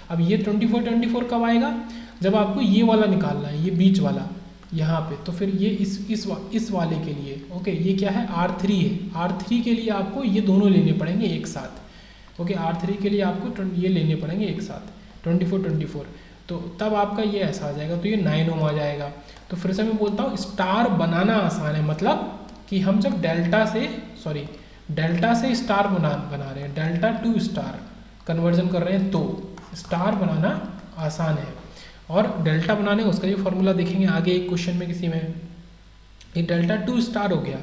अब ये 24 24 कब आएगा, जब आपको ये वाला निकालना है, ये बीच वाला यहाँ पे, तो फिर ये इस वाले के लिए, ओके, ये क्या है, R3 है, R3 के लिए आपको ये दोनों लेने पड़ेंगे एक साथ। ओके, R3 के लिए आपको ये लेने पड़ेंगे एक साथ, 24 24, तो तब आपका ये ऐसा आ जाएगा, तो ये 9 ओम आ जाएगा। तो फिर से मैं बोलता हूँ, स्टार बनाना आसान है, मतलब कि हम जब डेल्टा से स्टार बना रहे हैं, डेल्टा टू स्टार कन्वर्जन कर रहे हैं, तो स्टार बनाना आसान है। और डेल्टा बनाने उसका ये फॉर्मूला देखेंगे आगे एक क्वेश्चन में किसी में। ये डेल्टा टू स्टार हो गया।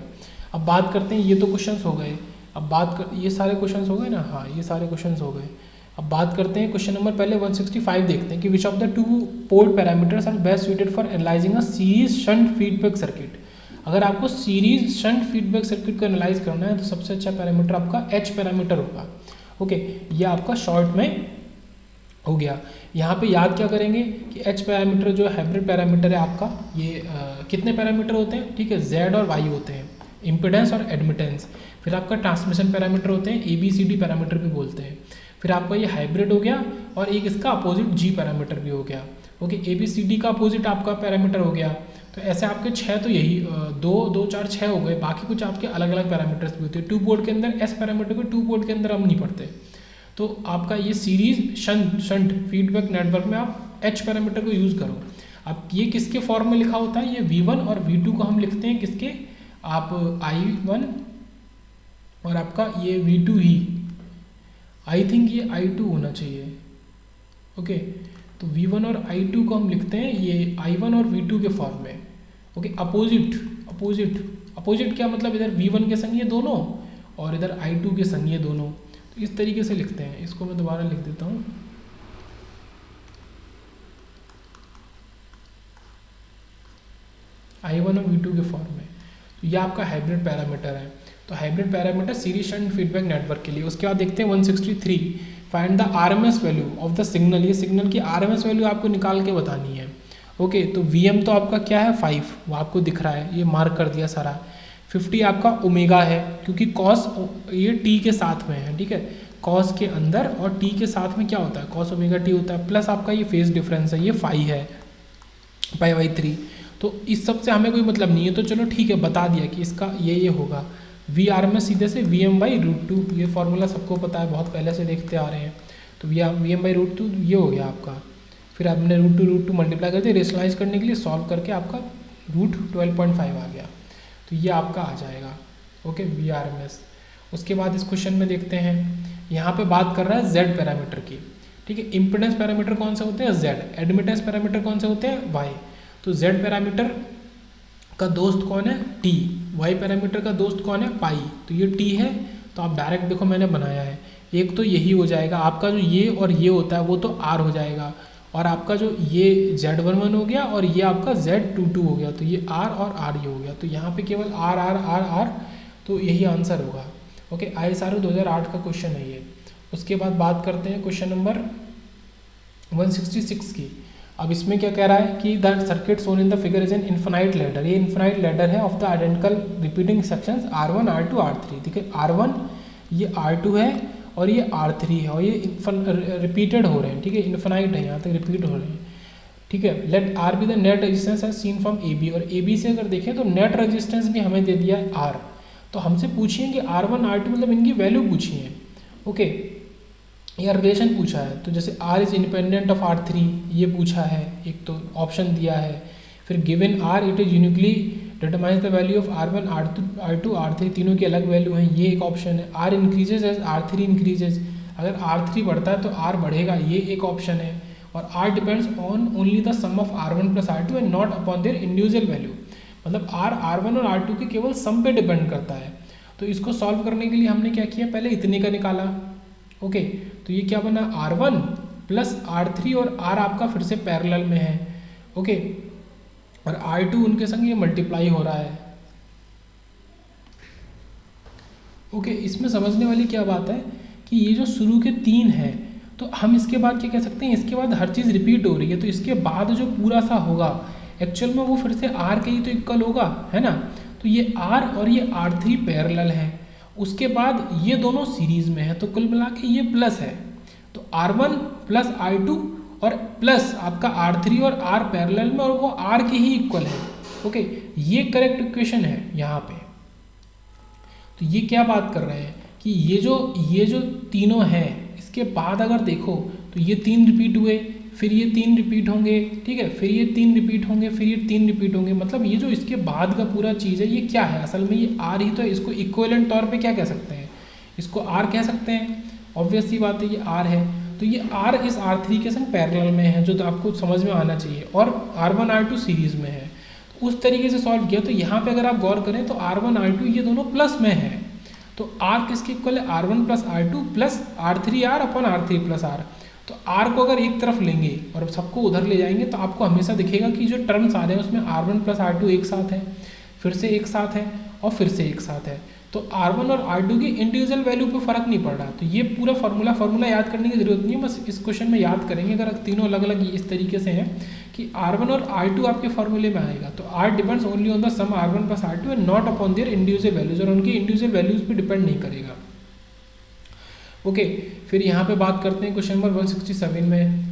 अब बात करते हैं, ये तो क्वेश्चंस हो गए, अब बात कर, ये सारे क्वेश्चंस हो गए ना, हाँ ये सारे क्वेश्चंस हो गए। अब बात करते हैं क्वेश्चन नंबर पहले 165 देखते हैं कि which of the two port parameters are best suited for analysing a series shunt feedback circuit. अगर आपको सीरीज शंट फीडबैक सर्किट को एनालाइज करना है तो सबसे अच्छा पैरामीटर आपका एच पैरामीटर होगा। ओके, ये आपका शॉर्ट में हो गया। यहाँ पे याद क्या करेंगे कि एच पैरामीटर जो हाइब्रिड पैरामीटर है आपका, ये कितने पैरामीटर होते हैं, ठीक है, जेड और वाई होते हैं, इम्पिडेंस और एडमिटेंस। फिर आपका ट्रांसमिशन पैरामीटर होते हैं, ABCD पैरामीटर भी बोलते हैं। फिर आपका ये हाइब्रिड हो गया, और एक इसका अपोजिट G पैरामीटर भी हो गया। ओके, ABCD का अपोजिट आपका पैरामीटर हो गया। तो ऐसे आपके 6 तो यही 2 2 4 6 हो गए, बाकी कुछ आपके अलग अलग पैरामीटर्स भी होते हैं। 2 पोर्ट के अंदर S पैरामीटर को 2 पोर्ट के अंदर हम नहीं पढ़ते। तो आपका ये सीरीज शंट फीडबैक नेटवर्क में आप H पैरामीटर को यूज़ करो। अब ये किसके फॉर्म में लिखा होता है, ये V1 और V2 को हम लिखते हैं किसके, आप I1 और आपका ये V2 ही, आई थिंक ये I2 होना चाहिए। ओके, तो V1 और I2 को हम लिखते हैं ये I1 और V2 के फॉर्म में। ओके, अपोजिट क्या मतलब, इधर V1 के संग ये दोनों और इधर I2 के संग ये दोनों, तो इस तरीके से लिखते हैं। इसको मैं दोबारा लिख देता हूँ, I1 और V2 के फॉर्म में। तो ये आपका हाइब्रिड पैरामीटर है। तो hybrid parameter series shunt feedback network के लिए। उसके बाद देखते हैं 163, find the RMS value of the signal. ये सिग्नल की RMS वैल्यू आपको निकाल के बतानी है। ओके, तो VM तो आपका क्या है 5, वो आपको दिख रहा है, ये मार्क कर दिया सारा। 50 आपका ओमेगा है, क्योंकि कॉस ये T के साथ में है, ठीक है, कॉस के अंदर और T के साथ में क्या होता है, कॉस ओमेगा T होता है, प्लस आपका ये फेज डिफरेंस है, ये फाई है, π/3। तो इस सब से हमें कोई मतलब नहीं है, तो चलो ठीक है, बता दिया कि इसका ये होगा। VRMS सीधे से VM/√2, ये फॉर्मूला सबको पता है, बहुत पहले से देखते आ रहे हैं। तो VM/√2 ये हो गया आपका। फिर आपने √2 मल्टीप्लाई कर दिया, रेशनलाइज करने के लिए सॉल्व करके आपका √12.5 आ गया। तो ये आपका आ जाएगा। Okay, VRMS। उसके बाद इस क्वेश्चन में देखते हैं, यहाँ पे बात कर रहा है Z पैरामीटर की, ठीक है। इम्पिडेंस पैरामीटर कौन से होते हैं, Z। एडमिटेंस पैरामीटर कौन से होते हैं, Y। तो Z पैरामीटर का दोस्त कौन है, T। Y पैरामीटर का दोस्त कौन है, पाई। तो ये T है, तो आप डायरेक्ट देखो मैंने बनाया है, एक तो यही हो जाएगा आपका, जो ये और ये होता है वो तो R हो जाएगा, और आपका जो ये Z11 हो गया और ये आपका Z22 हो गया, तो ये R और R ये हो गया। तो यहाँ पे केवल R R R R, तो यही आंसर होगा। ओके, ISRO 2008 का क्वेश्चन है ये। उसके बाद बात करते हैं क्वेश्चन नंबर 166 की। अब इसमें क्या कह रहा है कि the circuit shown in the figure is an infinite ladder. ये इन्फिनाइट लैडर है of the identical repeating sections R1 R2 R3। ठीक है, R1 ये R2 है और ये R3 है, और ये रिपीटेड हो रहे हैं, ठीक है, इन्फिनाइट है, यहाँ तक रिपीट हो रहे हैं, ठीक है। Let R be the net resistance as seen from AB, और AB से अगर देखें तो नेट रेजिस्टेंस भी हमें दे दिया है R। तो हमसे पूछिए कि R1 R2 मतलब इनकी वैल्यू पूछी है। ओके, या रिलेशन पूछा है, तो जैसे R is independent of R3 ये पूछा है, एक तो ऑप्शन दिया है। फिर given R it is uniquely determines the value of R1 R2 R3, तीनों की अलग वैल्यू है, ये एक ऑप्शन है। R increases as R3 increases, अगर R3 बढ़ता है तो R बढ़ेगा, ये एक ऑप्शन है। और R depends on only the sum of R1 plus R2 and not upon their individual value, मतलब R R1 और R2 के केवल सम पे डिपेंड करता है। तो इसको सॉल्व करने के लिए हमने क्या किया, पहले इतने का निकाला। ओके, तो ये क्या बना, R1 प्लस R3 और R आपका फिर से पैरेलल में है। ओके, और R2 उनके संग ये मल्टीप्लाई हो रहा है। ओके, इसमें समझने वाली क्या बात है कि ये जो शुरू के 3 है, तो हम इसके बाद क्या कह सकते हैं, इसके बाद हर चीज़ रिपीट हो रही है, तो इसके बाद जो पूरा सा होगा एक्चुअल में वो फिर से R के ही तो इक्वल होगा, है ना। तो ये R और ये R3 पैरेलल है, उसके बाद ये दोनों सीरीज में है, तो कुल मिला के ये प्लस है। तो R1 प्लस R2 और प्लस आपका R3 और R पैरेलल में, और वो R के ही इक्वल है। ओके, ये करेक्ट इक्वेशन है यहाँ पे। तो ये क्या बात कर रहे हैं कि ये जो तीनों हैं, इसके बाद अगर देखो तो ये 3 रिपीट हुए, फिर ये 3 रिपीट होंगे, ठीक है, फिर ये 3 रिपीट होंगे, फिर ये 3 रिपीट होंगे, मतलब ये जो इसके बाद का पूरा चीज़ है ये क्या है, असल में ये R ही तो है। इसको इक्विवेलेंट तौर पे क्या कह सकते हैं, इसको R कह सकते हैं, ऑब्वियस सी बात है ये R है। तो ये R इस R3 के संग पैरेलल में है, जो तो आपको समझ में आना चाहिए, और R1 R2 सीरीज में है। तो उस तरीके से सॉल्व किया। तो यहाँ पे अगर आप गौर करें तो R1 R2 ये दोनों प्लस में है, तो R किसके इक्वल है, R1 plus R2 plus R3R अपन R3 प्लस R। तो R को अगर एक तरफ लेंगे और सबको उधर ले जाएंगे तो आपको हमेशा दिखेगा कि जो टर्म्स आ रहे हैं उसमें R1 प्लस R2 एक साथ है, फिर से एक साथ है, और फिर से एक साथ है। तो R1 और R2 की इंडिविजुअल वैल्यू पे फर्क नहीं पड़ रहा। तो ये पूरा फार्मूला याद करने की जरूरत नहीं है, बस इस क्वेश्चन में याद करेंगे। अगर तीनों अलग अलग इस तरीके से हैं कि R1 और R2 आपके फार्मूले में आएगा, तो R depends only on the sum R1 plus R2 and not upon their individual values, और उनकी इंडिविजुअल वैल्यूज पे डिपेंड नहीं करेगा। ओके, फिर यहाँ पे बात करते हैं क्वेश्चन नंबर 167 में।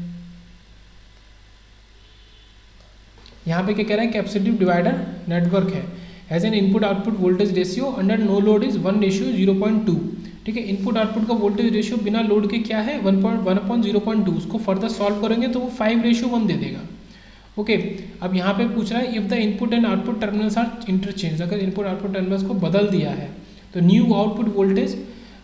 यहाँ पे क्या कह रहा है, कैपेसिटिव डिवाइडर नेटवर्क है an input output voltage ratio under no load is 1:0.2। ठीक है, इनपुट आउटपुट का वोल्टेज रेशियो बिना लोड के क्या है 1:0.2। उसको फर्दर सॉल्व करेंगे तो वो 5:1 दे देगा। ओके, अब यहाँ पे पूछ रहा है if the input and output terminals are interchange, अगर इनपुट आउटपुट टर्मिनल्स को बदल दिया है तो new output voltage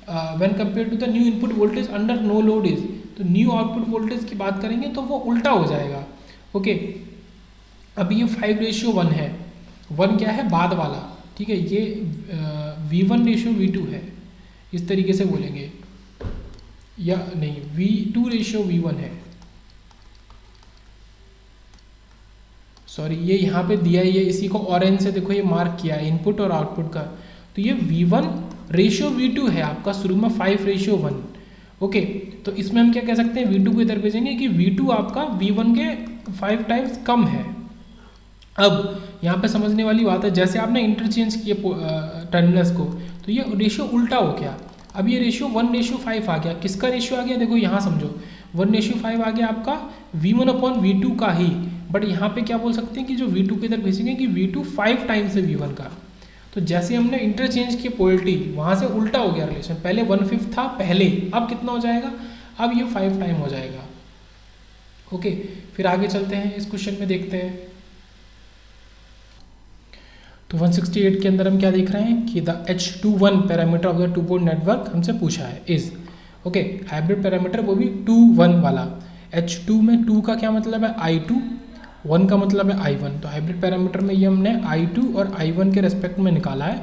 when compare to the new input voltage under no load is, तो न्यू आउटपुट वोल्टेज की बात करेंगे तो वो उल्टा हो जाएगा। ओके, अब ये 5:1 है, 1 क्या है बाद वाला, ठीक है, ये V1:V2 है, इस तरीके से बोलेंगे, या नहीं V2:V1 है, सॉरी ये यहाँ पे दिया ही है, इसी को ऑरेंज से देखो ये मार्क किया है इनपुट और आउटपुट का, तो ये V1:V2 है आपका शुरू में 5:1। ओके, तो इसमें हम क्या कह सकते हैं, V2 को इधर भेजेंगे कि V2 आपका V1 के 5 टाइम्स कम है। अब यहाँ पे समझने वाली बात है, जैसे आपने इंटरचेंज किए टर्मिनल्स को तो ये रेशियो उल्टा हो गया, अब ये रेशियो 1:5 आ गया। किसका रेशियो आ गया, देखो यहाँ समझो 1:5 आ गया आपका V1/V2 का ही, बट यहाँ पे क्या बोल सकते हैं कि जो V2 को इधर भेजेंगे कि V2 5 टाइम्स है V1 का। तो जैसे हमने इंटरचेंज की पोलरिटी वहाँ से उल्टा हो गया रिलेशन, पहले 1/5 था पहले, अब कितना हो जाएगा, अब ये 5 टाइम हो जाएगा। ओके, फिर आगे चलते हैं, इस क्वेश्चन में देखते हैं। तो 168 के अंदर हम क्या देख रहे हैं कि the H21 parameter of the two port network हमसे पूछा है इज, ओके, हाइब्रिड पैरामीटर वो भी 2:1 वाला। H2 में 2 का क्या मतलब है I2, 1 का मतलब है I1, तो हाइब्रिड पैरामीटर में ये हमने I2 और I1 के रेस्पेक्ट में निकाला है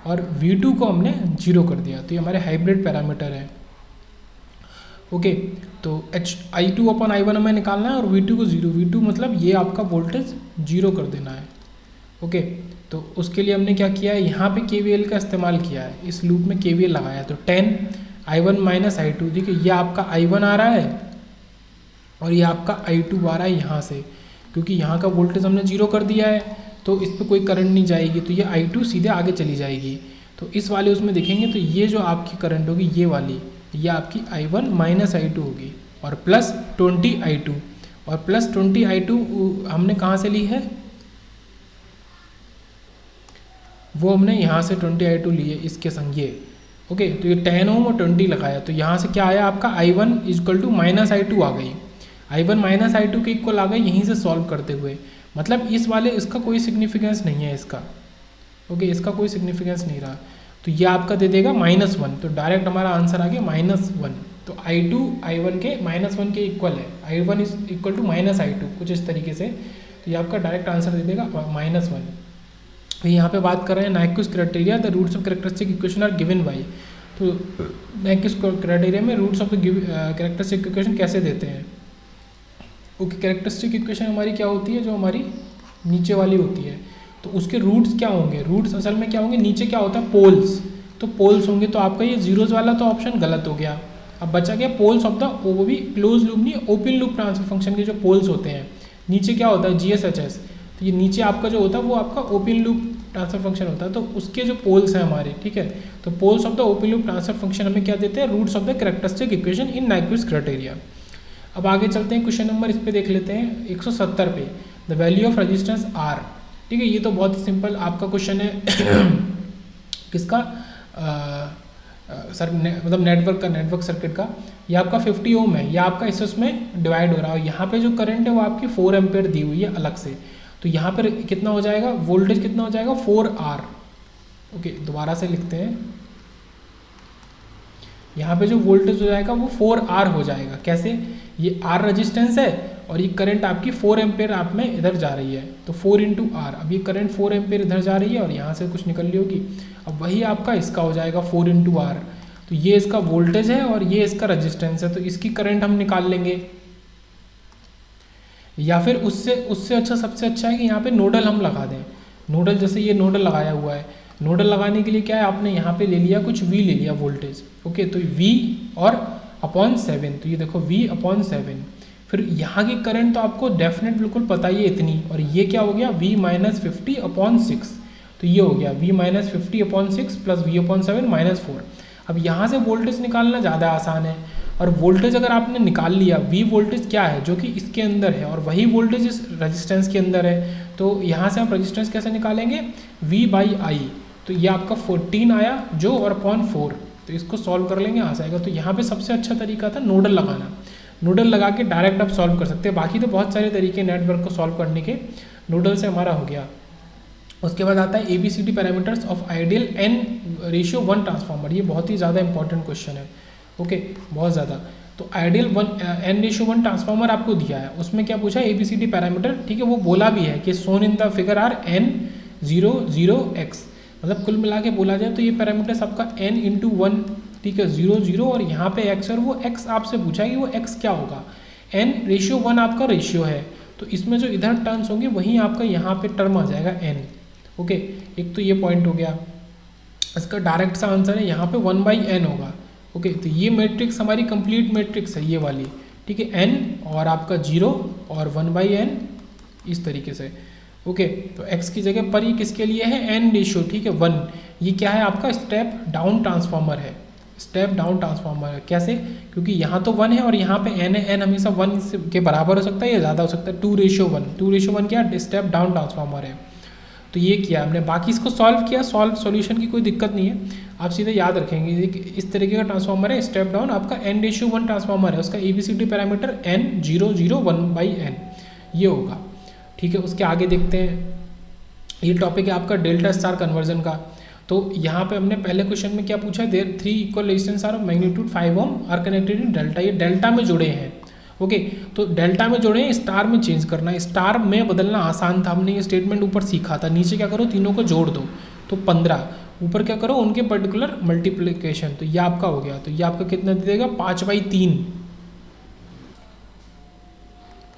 और V2 को हमने 0 कर दिया, तो ये हमारे हाइब्रिड पैरामीटर है। ओके, तो I2/I1 हमें निकालना है और V2 को 0, V2 मतलब ये आपका वोल्टेज 0 कर देना है। ओके, तो उसके लिए हमने क्या किया है, यहाँ पे KVL का इस्तेमाल किया है, इस लूप में KVL लगाया है, तो 10I1 - I2, देखिए ये आपका I1 आ रहा है और ये आपका I2 आ रहा है यहाँ से, क्योंकि यहाँ का वोल्टेज हमने 0 कर दिया है तो इस पर कोई करंट नहीं जाएगी, तो ये I2 सीधे आगे चली जाएगी। तो इस वाले उसमें देखेंगे तो ये जो आपकी करंट होगी ये वाली, ये आपकी I1 - I2 होगी और प्लस 20I2, और प्लस 20I2 हमने कहाँ से ली है, वो हमने यहाँ से 20I2 लिए इसके संग ये। ओके, तो ये 10 ओम और 20 लगाया, तो यहाँ से क्या आया आपका I1 = -I2 आ गई, I1 - I2 के इक्वल आ गई यहीं से सॉल्व करते हुए, मतलब इस वाले इसका कोई सिग्निफिकेंस नहीं है इसका। ओके, इसका कोई सिग्निफिकेंस नहीं रहा, तो ये आपका दे देगा -1, तो डायरेक्ट हमारा आंसर आ गया -1। तो I2 I1 के -1 के इक्वल है, I1 = -I2 कुछ इस तरीके से, तो ये आपका डायरेक्ट आंसर दे देगा -1। तो यहाँ पे बात कर रहे हैं Nyquist criteria, the roots of characteristic equation are given by, तो नाइक्विस्ट क्राइटेरिया में roots of the characteristic equation कैसे देते हैं। ओके, कैरेक्टरिस्टिक इक्वेशन हमारी क्या होती है, जो हमारी नीचे वाली होती है, तो उसके रूट्स क्या होंगे, रूट्स असल में क्या होंगे, नीचे क्या होता है पोल्स, तो पोल्स होंगे, तो आपका ये जीरोज वाला तो ऑप्शन गलत हो गया। अब बचा गया पोल्स ऑफ द, वो भी क्लोज लूप नहीं, ओपन लूप ट्रांसफर फंक्शन के जो पोल्स होते हैं, नीचे क्या होता है GSHS, तो ये नीचे आपका जो होता है वो आपका ओपन लूप ट्रांसफर फंक्शन होता है, तो उसके जो पोल्स हैं हमारे, ठीक है, तो poles of the open loop transfer function हमें क्या देते हैं, roots of the characteristic equation in Nyquist criteria. अब आगे चलते हैं, क्वेश्चन नंबर इस पे देख लेते हैं 170 पे, the value of resistance R। ठीक है, ये तो बहुत ही सिंपल आपका क्वेश्चन है किसका, मतलब नेटवर्क सर्किट का। ये आपका 50 ओम है, ये आपका इसमें डिवाइड हो रहा है, और यहाँ पे जो करंट है वो आपकी 4 एम्पेयर दी हुई है अलग से, तो यहाँ पर कितना हो जाएगा, वोल्टेज कितना हो जाएगा 4R। ओके, दोबारा से लिखते हैं, यहाँ पे जो वोल्टेज हो जाएगा वो 4R हो जाएगा। कैसे, ये R रेजिस्टेंस है और ये करंट आपकी 4 एम्पेयर आप में इधर जा रही है, तो 4 × R, अब ये करंट 4 एम्पेयर इधर जा रही है और यहाँ से कुछ निकल रही होगी, अब वही आपका इसका हो जाएगा 4 × R, तो ये इसका वोल्टेज है और ये इसका रेजिस्टेंस है, तो इसकी करंट हम निकाल लेंगे। या फिर उससे अच्छा, सबसे अच्छा है कि यहाँ पे नोडल हम लगा दें, नोडल जैसे ये नोडल लगाया हुआ है, नोडल लगाने के लिए क्या है, आपने यहाँ पे ले लिया कुछ V ले लिया वोल्टेज। ओके, तो V और /7, तो ये देखो V/7, फिर यहाँ की करंट तो आपको डेफिनेट बिल्कुल पता ही है इतनी, और ये क्या हो गया V - 50/6, तो ये हो गया V - 50/6 + V/7 -4। अब यहाँ से वोल्टेज निकालना ज़्यादा आसान है, और वोल्टेज अगर आपने निकाल लिया, V वोल्टेज क्या है जो कि इसके अंदर है और वही वोल्टेज इस रजिस्टेंस के अंदर है, तो यहाँ से आप रजिस्टेंस कैसे निकालेंगे, V/I। तो ये आपका 14 आया जो और अपॉन 4, तो इसको सॉल्व कर लेंगे, आ जाएगा। तो यहाँ पे सबसे अच्छा तरीका था नोडल लगाना, नोडल लगा के डायरेक्ट आप सॉल्व कर सकते हैं। बाकी तो बहुत सारे तरीके नेटवर्क को सॉल्व करने के, नोडल से हमारा हो गया। उसके बाद आता है ABCD parameters of ideal N/1 transformer. ये बहुत ही ज़्यादा इंपॉर्टेंट क्वेश्चन है, ओके, बहुत ज़्यादा। तो आइडियल N/1 ट्रांसफार्मर आपको दिया है, उसमें क्या पूछा है, ABCD पैरामीटर, ठीक है, वो बोला भी है कि shown in the figure are N00X, मतलब कुल मिला के बोला जाए तो ये पैरामीटर्स आपका N/1, ठीक है, 0 और यहाँ पे X, और वो X आपसे पूछा है कि वो X क्या होगा। N/1 आपका रेशियो है, तो इसमें जो इधर टर्म्स होंगे वहीं आपका यहाँ पे टर्म आ जाएगा N, ओके। एक तो ये पॉइंट हो गया, इसका डायरेक्ट सा आंसर है यहाँ पे 1/N होगा, ओके। तो ये मैट्रिक्स हमारी कंप्लीट मैट्रिक्स है ये वाली, ठीक है, N और आपका 0 और 1/N इस तरीके से, ओके। तो x की जगह पर ये किसके लिए है, N रेशियो, ठीक है, 1। ये क्या है आपका स्टेप डाउन ट्रांसफार्मर है, स्टेप डाउन ट्रांसफार्मर है। कैसे, क्योंकि यहाँ तो 1 है और यहाँ पे N है, N हमेशा 1 के बराबर हो सकता है या ज़्यादा हो सकता है, 2:1 क्या स्टेप डाउन ट्रांसफार्मर है। तो ये किया हमने, बाकी इसको सॉल्व किया, सॉल्यूशन की कोई दिक्कत नहीं है, आप सीधे याद रखेंगे। इस तरीके का ट्रांसफार्मर है, स्टेप डाउन आपका N/1 ट्रांसफार्मर है, उसका ABCD पैरामीटर N001/N ये होगा, ठीक है। उसके आगे देखते हैं, ये टॉपिक है आपका डेल्टा स्टार कन्वर्जन का। तो यहाँ पे हमने पहले क्वेश्चन में क्या पूछा, there 3 equal resistance R of magnitude 5 ohm are connected in delta, ये डेल्टा में जुड़े हैं, ओके। तो डेल्टा में जुड़े हैं, स्टार में चेंज करना है, स्टार में बदलना आसान था, हमने ये स्टेटमेंट ऊपर सीखा था। नीचे क्या करो, तीनों को जोड़ दो तो 15, ऊपर क्या करो, उनके पर्टिकुलर मल्टीप्लिकेशन, तो ये आपका हो गया। तो ये आपका कितना दे देगा, 5/3,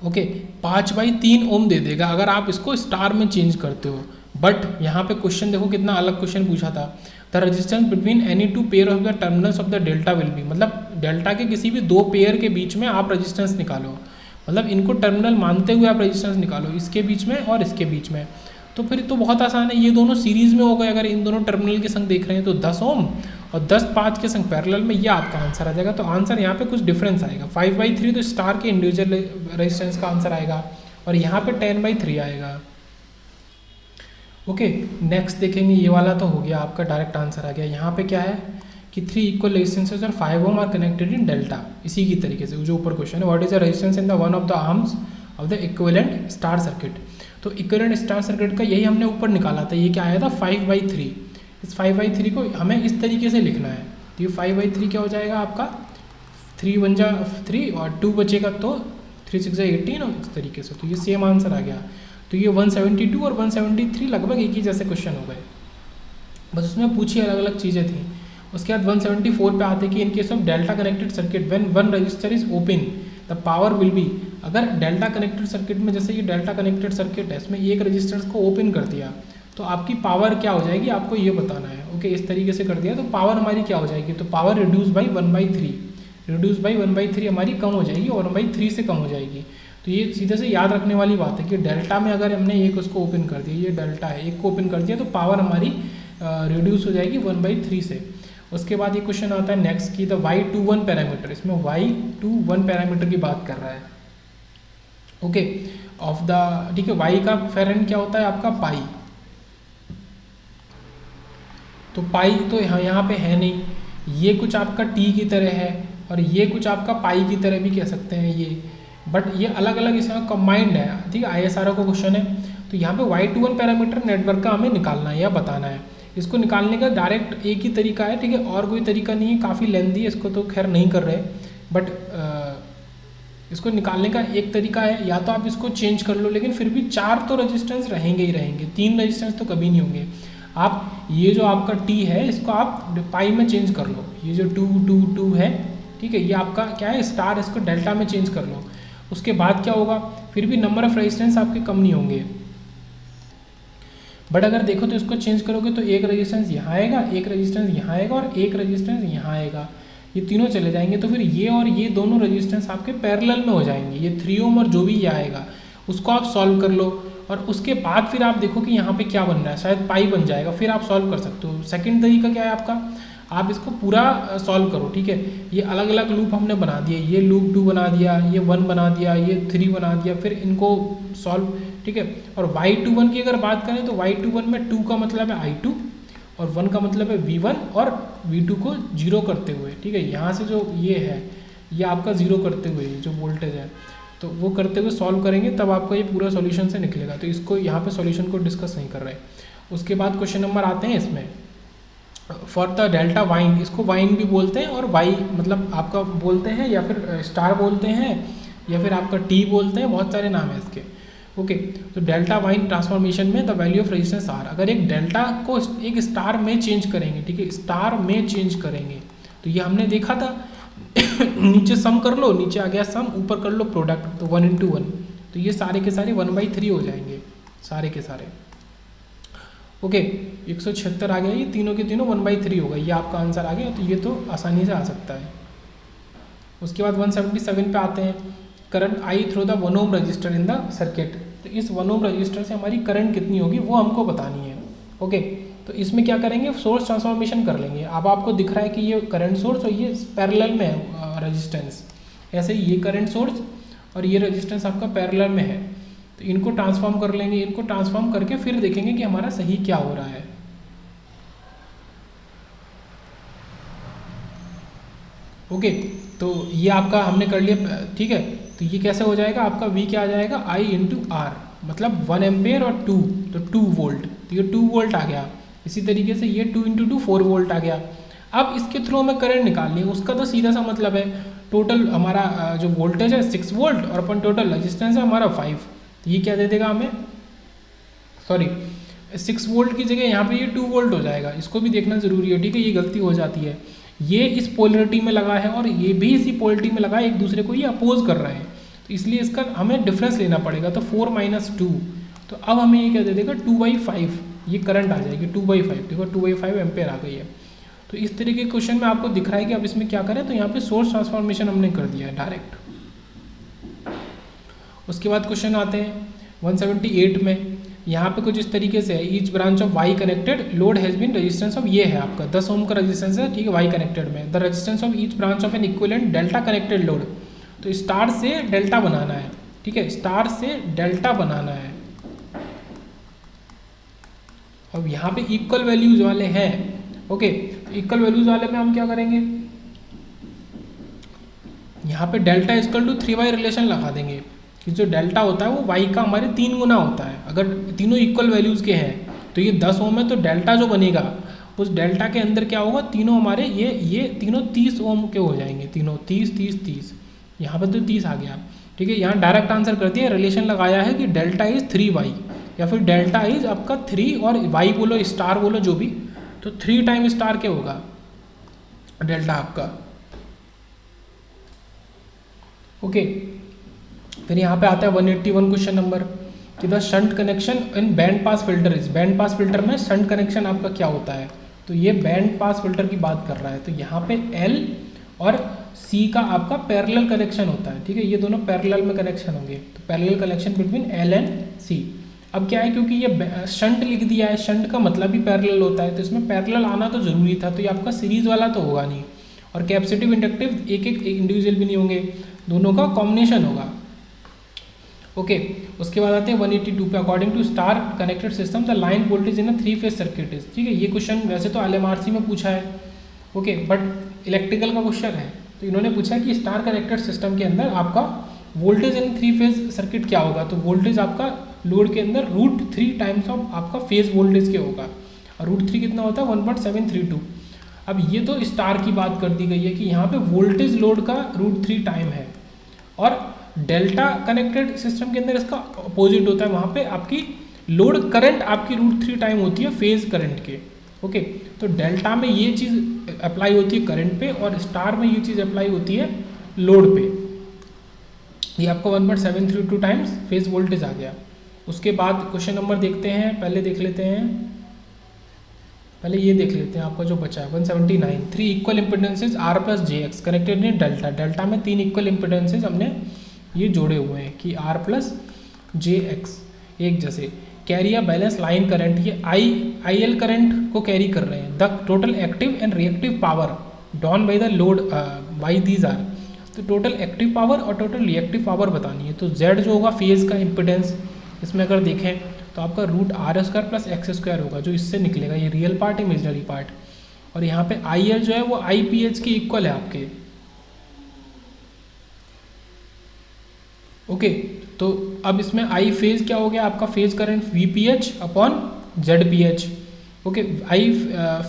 ओके, 5/3 ओम दे देगा अगर आप इसको स्टार में चेंज करते हो। बट यहाँ पे क्वेश्चन देखो कितना अलग क्वेश्चन पूछा था, the resistance between any 2 pair of the terminals of the delta will be, मतलब डेल्टा के किसी भी 2 पेयर के बीच में आप रेजिस्टेंस निकालो, मतलब इनको टर्मिनल मानते हुए आप रेजिस्टेंस निकालो, इसके बीच में और इसके बीच में। तो फिर तो बहुत आसान है, ये दोनों सीरीज़ में हो गए, अगर इन दोनों टर्मिनल के संग देख रहे हैं तो 10 ओम और 10 5 के संग पैरेलल में, ये आपका आंसर आ जाएगा। तो आंसर यहाँ पे कुछ डिफरेंस आएगा, 5/3 तो स्टार के इंडिविजुअल रेजिस्टेंस का आंसर आएगा और यहाँ पे 10/3 आएगा, ओके। नेक्स्ट देखेंगे, ये वाला तो हो गया आपका, डायरेक्ट आंसर आ गया। यहाँ पे क्या है कि 3 इक्वल रेजिस्टेंसेज और 5 ohm are connected in delta, इसी की तरीके से जो ऊपर क्वेश्चन है, what is the resistance in the one of the arms of the equivalent star circuit. तो इक्विवेलेंट स्टार सर्किट का यही हमने ऊपर निकाला था, ये क्या आया था 5/3। इस 5/3 को हमें इस तरीके से लिखना है, तो ये 5/3 क्या हो जाएगा आपका, 3 1 जा 3 और 2 बचेगा तो 3 6 जा 18 और इस तरीके से, तो ये सेम आंसर आ गया। तो ये 172 और 173 लगभग एक ही जैसे क्वेश्चन हो गए, बस उसमें पूछी अलग अलग चीज़ें थी। उसके बाद 174 पे आते कि in case of delta connected circuit when one register is open the power will be, अगर डेल्टा कनेक्टेड सर्किट में, जैसे ये डेल्टा कनेक्टेड सर्किट है, इसमें एक रजिस्टर को ओपन कर दिया तो आपकी पावर क्या हो जाएगी, आपको ये बताना है, ओके। इस तरीके से कर दिया तो पावर हमारी क्या हो जाएगी, तो पावर रिड्यूस बाई 1/3 हमारी कम हो जाएगी और 1/3 से कम हो जाएगी। तो ये सीधे से याद रखने वाली बात है कि डेल्टा में अगर हमने एक उसको ओपन कर दिया, ये डेल्टा है, एक को ओपन कर दिया तो पावर हमारी रिड्यूस हो जाएगी 1/3 से। उसके बाद ये क्वेश्चन आता है नेक्स्ट की द Y21 पैरामीटर, इसमें Y21 पैरामीटर की बात कर रहा है, ओके, ऑफ द, ठीक है। Y का फेरेंट क्या होता है आपका पाई, तो पाई तो यहाँ पे है नहीं, ये कुछ आपका T की तरह है और ये कुछ आपका पाई की तरह भी कह सकते हैं ये, बट ये अलग अलग इसमें कंबाइंड है, ठीक है। ISRO का क्वेश्चन है, तो यहाँ पे Y21 पैरामीटर नेटवर्क का हमें निकालना है या बताना है। इसको निकालने का डायरेक्ट एक ही तरीका है, ठीक है, और कोई तरीका नहीं है, काफ़ी लेंदी है, इसको तो खैर नहीं कर रहे, बट इसको निकालने का एक तरीका है, या तो आप इसको चेंज कर लो, लेकिन फिर भी 4 तो रेजिस्टेंस रहेंगे ही रहेंगे, 3 रेजिस्टेंस तो कभी नहीं होंगे। आप ये जो आपका T है इसको आप पाई में चेंज कर लो, ये जो 2 2 2 है, ठीक है, ये आपका क्या है स्टार, इसको डेल्टा में चेंज कर लो। उसके बाद क्या होगा, फिर भी नंबर ऑफ रेजिस्टेंस आपके कम नहीं होंगे, बट अगर देखो तो इसको चेंज करोगे तो एक रेजिस्टेंस यहाँ आएगा, एक रेजिस्टेंस यहाँ आएगा और एक रेजिस्टेंस यहाँ आएगा, ये तीनों चले जाएंगे, तो फिर ये और ये दोनों रेजिस्टेंस आपके पैरेलल में हो जाएंगे, ये 3 ओम और जो भी ये आएगा उसको आप सॉल्व कर लो, और उसके बाद फिर आप देखो कि यहाँ पे क्या बन रहा है, शायद पाई बन जाएगा, फिर आप सॉल्व कर सकते हो। सेकंड तरीका क्या है आपका, आप इसको पूरा सॉल्व करो, ठीक है। ये अलग अलग लूप हमने बना दिए, ये लूप 2 बना दिया, ये 1 बना दिया, ये 3 बना दिया, फिर इनको सॉल्व, ठीक है। और y21 की अगर बात करें तो y21 में 2 का मतलब है I2 और 1 का मतलब है V1 और V2 को जीरो करते हुए, ठीक है। यहाँ से जो ये है ये आपका जीरो करते हुए जो वोल्टेज है तो वो करते हुए सॉल्व करेंगे तब आपका ये पूरा सॉल्यूशन से निकलेगा। तो इसको यहाँ पे सॉल्यूशन को डिस्कस नहीं कर रहे। उसके बाद क्वेश्चन नंबर आते हैं इसमें, फॉर द डेल्टा वाइन, इसको वाइन भी बोलते हैं और वाई मतलब आपका बोलते हैं या फिर स्टार बोलते हैं या फिर आपका टी बोलते हैं, बहुत सारे नाम है इसके, ओके। तो डेल्टा वाइन ट्रांसफॉर्मेशन में the value of resistance R, अगर एक डेल्टा को एक स्टार में चेंज करेंगे, ठीक है, स्टार में चेंज करेंगे तो ये हमने देखा था नीचे सम कर लो, नीचे आ गया सम, ऊपर कर लो प्रोडक्ट, तो 1 into 1, तो ये सारे के सारे 1/3 हो जाएंगे सारे के सारे, ओके। 176 आ गया, ये तीनों के तीनों 1/3 होगा, ये आपका आंसर आ गया। तो ये तो आसानी से आ सकता है। उसके बाद 177 पे आते हैं, current I through the 1 ohm register in the circuit. तो इस 1 ohm रजिस्टर से हमारी करंट कितनी होगी वो हमको बतानी है, ओके। तो इसमें क्या करेंगे, सोर्स ट्रांसफॉर्मेशन कर लेंगे। अब आपको दिख रहा है कि ये करंट सोर्स और ये पैरेलल में है रेजिस्टेंस, ऐसे ही ये करंट सोर्स और ये रेजिस्टेंस आपका पैरेलल में है, तो इनको ट्रांसफॉर्म कर लेंगे। इनको ट्रांसफॉर्म करके फिर देखेंगे कि हमारा सही क्या हो रहा है, ओके। तो ये आपका हमने कर लिया, ठीक है। तो ये कैसे हो जाएगा, आपका V क्या आ जाएगा, I इंटू R, मतलब 1 एम्पेयर और 2, तो 2 वोल्ट, तो ये 2 वोल्ट आ गया। इसी तरीके से ये 2 इंटू 2 4 वोल्ट आ गया। अब इसके थ्रू हमें करंट निकालनी है, उसका तो सीधा सा मतलब है, टोटल हमारा जो वोल्टेज है 6 वोल्ट और अपन टोटल रेजिस्टेंस है हमारा 5, तो ये क्या दे देगा हमें, सॉरी 6 वोल्ट की जगह यहाँ पे ये 2 वोल्ट हो जाएगा। इसको भी देखना जरूरी है, ठीक है, ये गलती हो जाती है। ये इस पोलरिटी में लगा है और ये भी इसी पोलरिटी में लगा है, एक दूसरे को ये अपोज कर रहे हैं, तो इसलिए इसका हमें डिफरेंस लेना पड़ेगा। तो 4 - 2, तो अब हमें ये क्या दे देगा 2/5, ये करंट आ जाएगी 2/5, देखो 2/5 एम्पेयर आ गई है। तो इस तरीके के क्वेश्चन में आपको दिख रहा है कि अब इसमें क्या करें, तो यहाँ पे सोर्स ट्रांसफॉर्मेशन हमने कर दिया है डायरेक्ट। उसके बाद क्वेश्चन आते हैं 178 में, यहाँ पे कुछ इस तरीके से है, each branch of Y connected load has been resistance of, ये है आपका 10 ओम का रेजिस्टेंस है, ठीक है, वाई कनेक्टेड में, the resistance of each branch of N equivalent delta connected load. तो स्टार से डेल्टा बनाना है, ठीक है, स्टार से डेल्टा बनाना है। अब यहाँ पे इक्वल वैल्यूज वाले हैं, ओके। इक्वल वैल्यूज वाले में हम क्या करेंगे, यहाँ पे delta equal to 3y relation लगा देंगे कि जो डेल्टा होता है वो y का हमारे 3 गुना होता है। अगर तीनों इक्वल वैल्यूज़ के हैं तो ये 10 ओम है, तो डेल्टा जो बनेगा उस डेल्टा के अंदर क्या होगा, तीनों हमारे ये तीनों 30 ओम के हो जाएंगे, तीनों 30 30 30, यहाँ पर तो 30 आ गया, ठीक है। यहाँ डायरेक्ट आंसर कर दिया, रिलेशन लगाया है कि डेल्टा इज 3y या फिर डेल्टा इज आपका 3 और y बोलो स्टार बोलो जो भी, तो 3 टाइम स्टार क्या होगा डेल्टा आपका, ओके। फिर यहाँ पे आता है 181 क्वेश्चन नंबर कि the shunt connection in band pass filter is, band pass filter में शंट कनेक्शन आपका क्या होता है, तो ये बैंड पास फिल्टर की बात कर रहा है। तो यहाँ पे L और C का आपका पैरेलल कनेक्शन होता है, ठीक है, ये दोनों पैरेलल में कनेक्शन होंगे, तो parallel connection between L and C। अब क्या है, क्योंकि ये शंट लिख दिया है, शंट का मतलब भी पैरेलल होता है, तो इसमें पैरेलल आना तो जरूरी था, तो ये आपका सीरीज वाला तो होगा नहीं, और कैपेसिटिव इंडक्टिव एक इंडिविजुअल भी नहीं होंगे, दोनों का कॉम्बिनेशन होगा, ओके। उसके बाद आते हैं 182 पे, according to star connected system the line voltage in a three phase circuit is, ठीक है। ये क्वेश्चन वैसे तो LMRC में पूछा है, ओके, बट इलेक्ट्रिकल का क्वेश्चन है, तो इन्होंने पूछा कि स्टार कनेक्टेड सिस्टम के अंदर आपका वोल्टेज इन 3-फेज सर्किट क्या होगा, तो वोल्टेज आपका लोड के अंदर √3 टाइम्स ऑफ आपका फेज वोल्टेज के होगा, और √3 कितना होता है 1.732। अब ये तो स्टार की बात कर दी गई है कि यहाँ पे वोल्टेज लोड का √3 टाइम है, और डेल्टा कनेक्टेड सिस्टम के अंदर इसका अपोजिट होता है, वहाँ पे आपकी लोड करंट आपकी √3 टाइम होती है फेज करंट के, ओके। तो डेल्टा में ये चीज़ अप्लाई होती है करंट पे, और स्टार में ये चीज़ अप्लाई होती है लोड पे। ये आपको 1.732 टाइम्स फेज वोल्टेज आ गया। उसके बाद क्वेश्चन नंबर देखते हैं, पहले देख लेते हैं, पहले ये देख लेते हैं आपका जो बचा है 179, 3 equal impedances R + jX connected in delta, delta में 3 इक्वल इम्पिडेंसेज हमने ये जोड़े हुए हैं कि R + jX एक जैसे, carry a balance line current, ये आई एल करंट को कैरी कर रहे हैं। The total active and reactive power drawn by the load by these R, तो टोटल एक्टिव पावर और टोटल रिएक्टिव पावर बतानी है। तो Z जो होगा फेज़ का इम्पिडेंस, इसमें अगर देखें तो आपका root R square plus X square होगा, जो इससे निकलेगा, ये रियल पार्ट इमेजनरी पार्ट। और यहाँ पे आई एल जो है वो आई पी एच के इक्वल है आपके। ओके, तो अब इसमें आई फेज क्या हो गया आपका, phase current V P H upon Z P H. Okay, I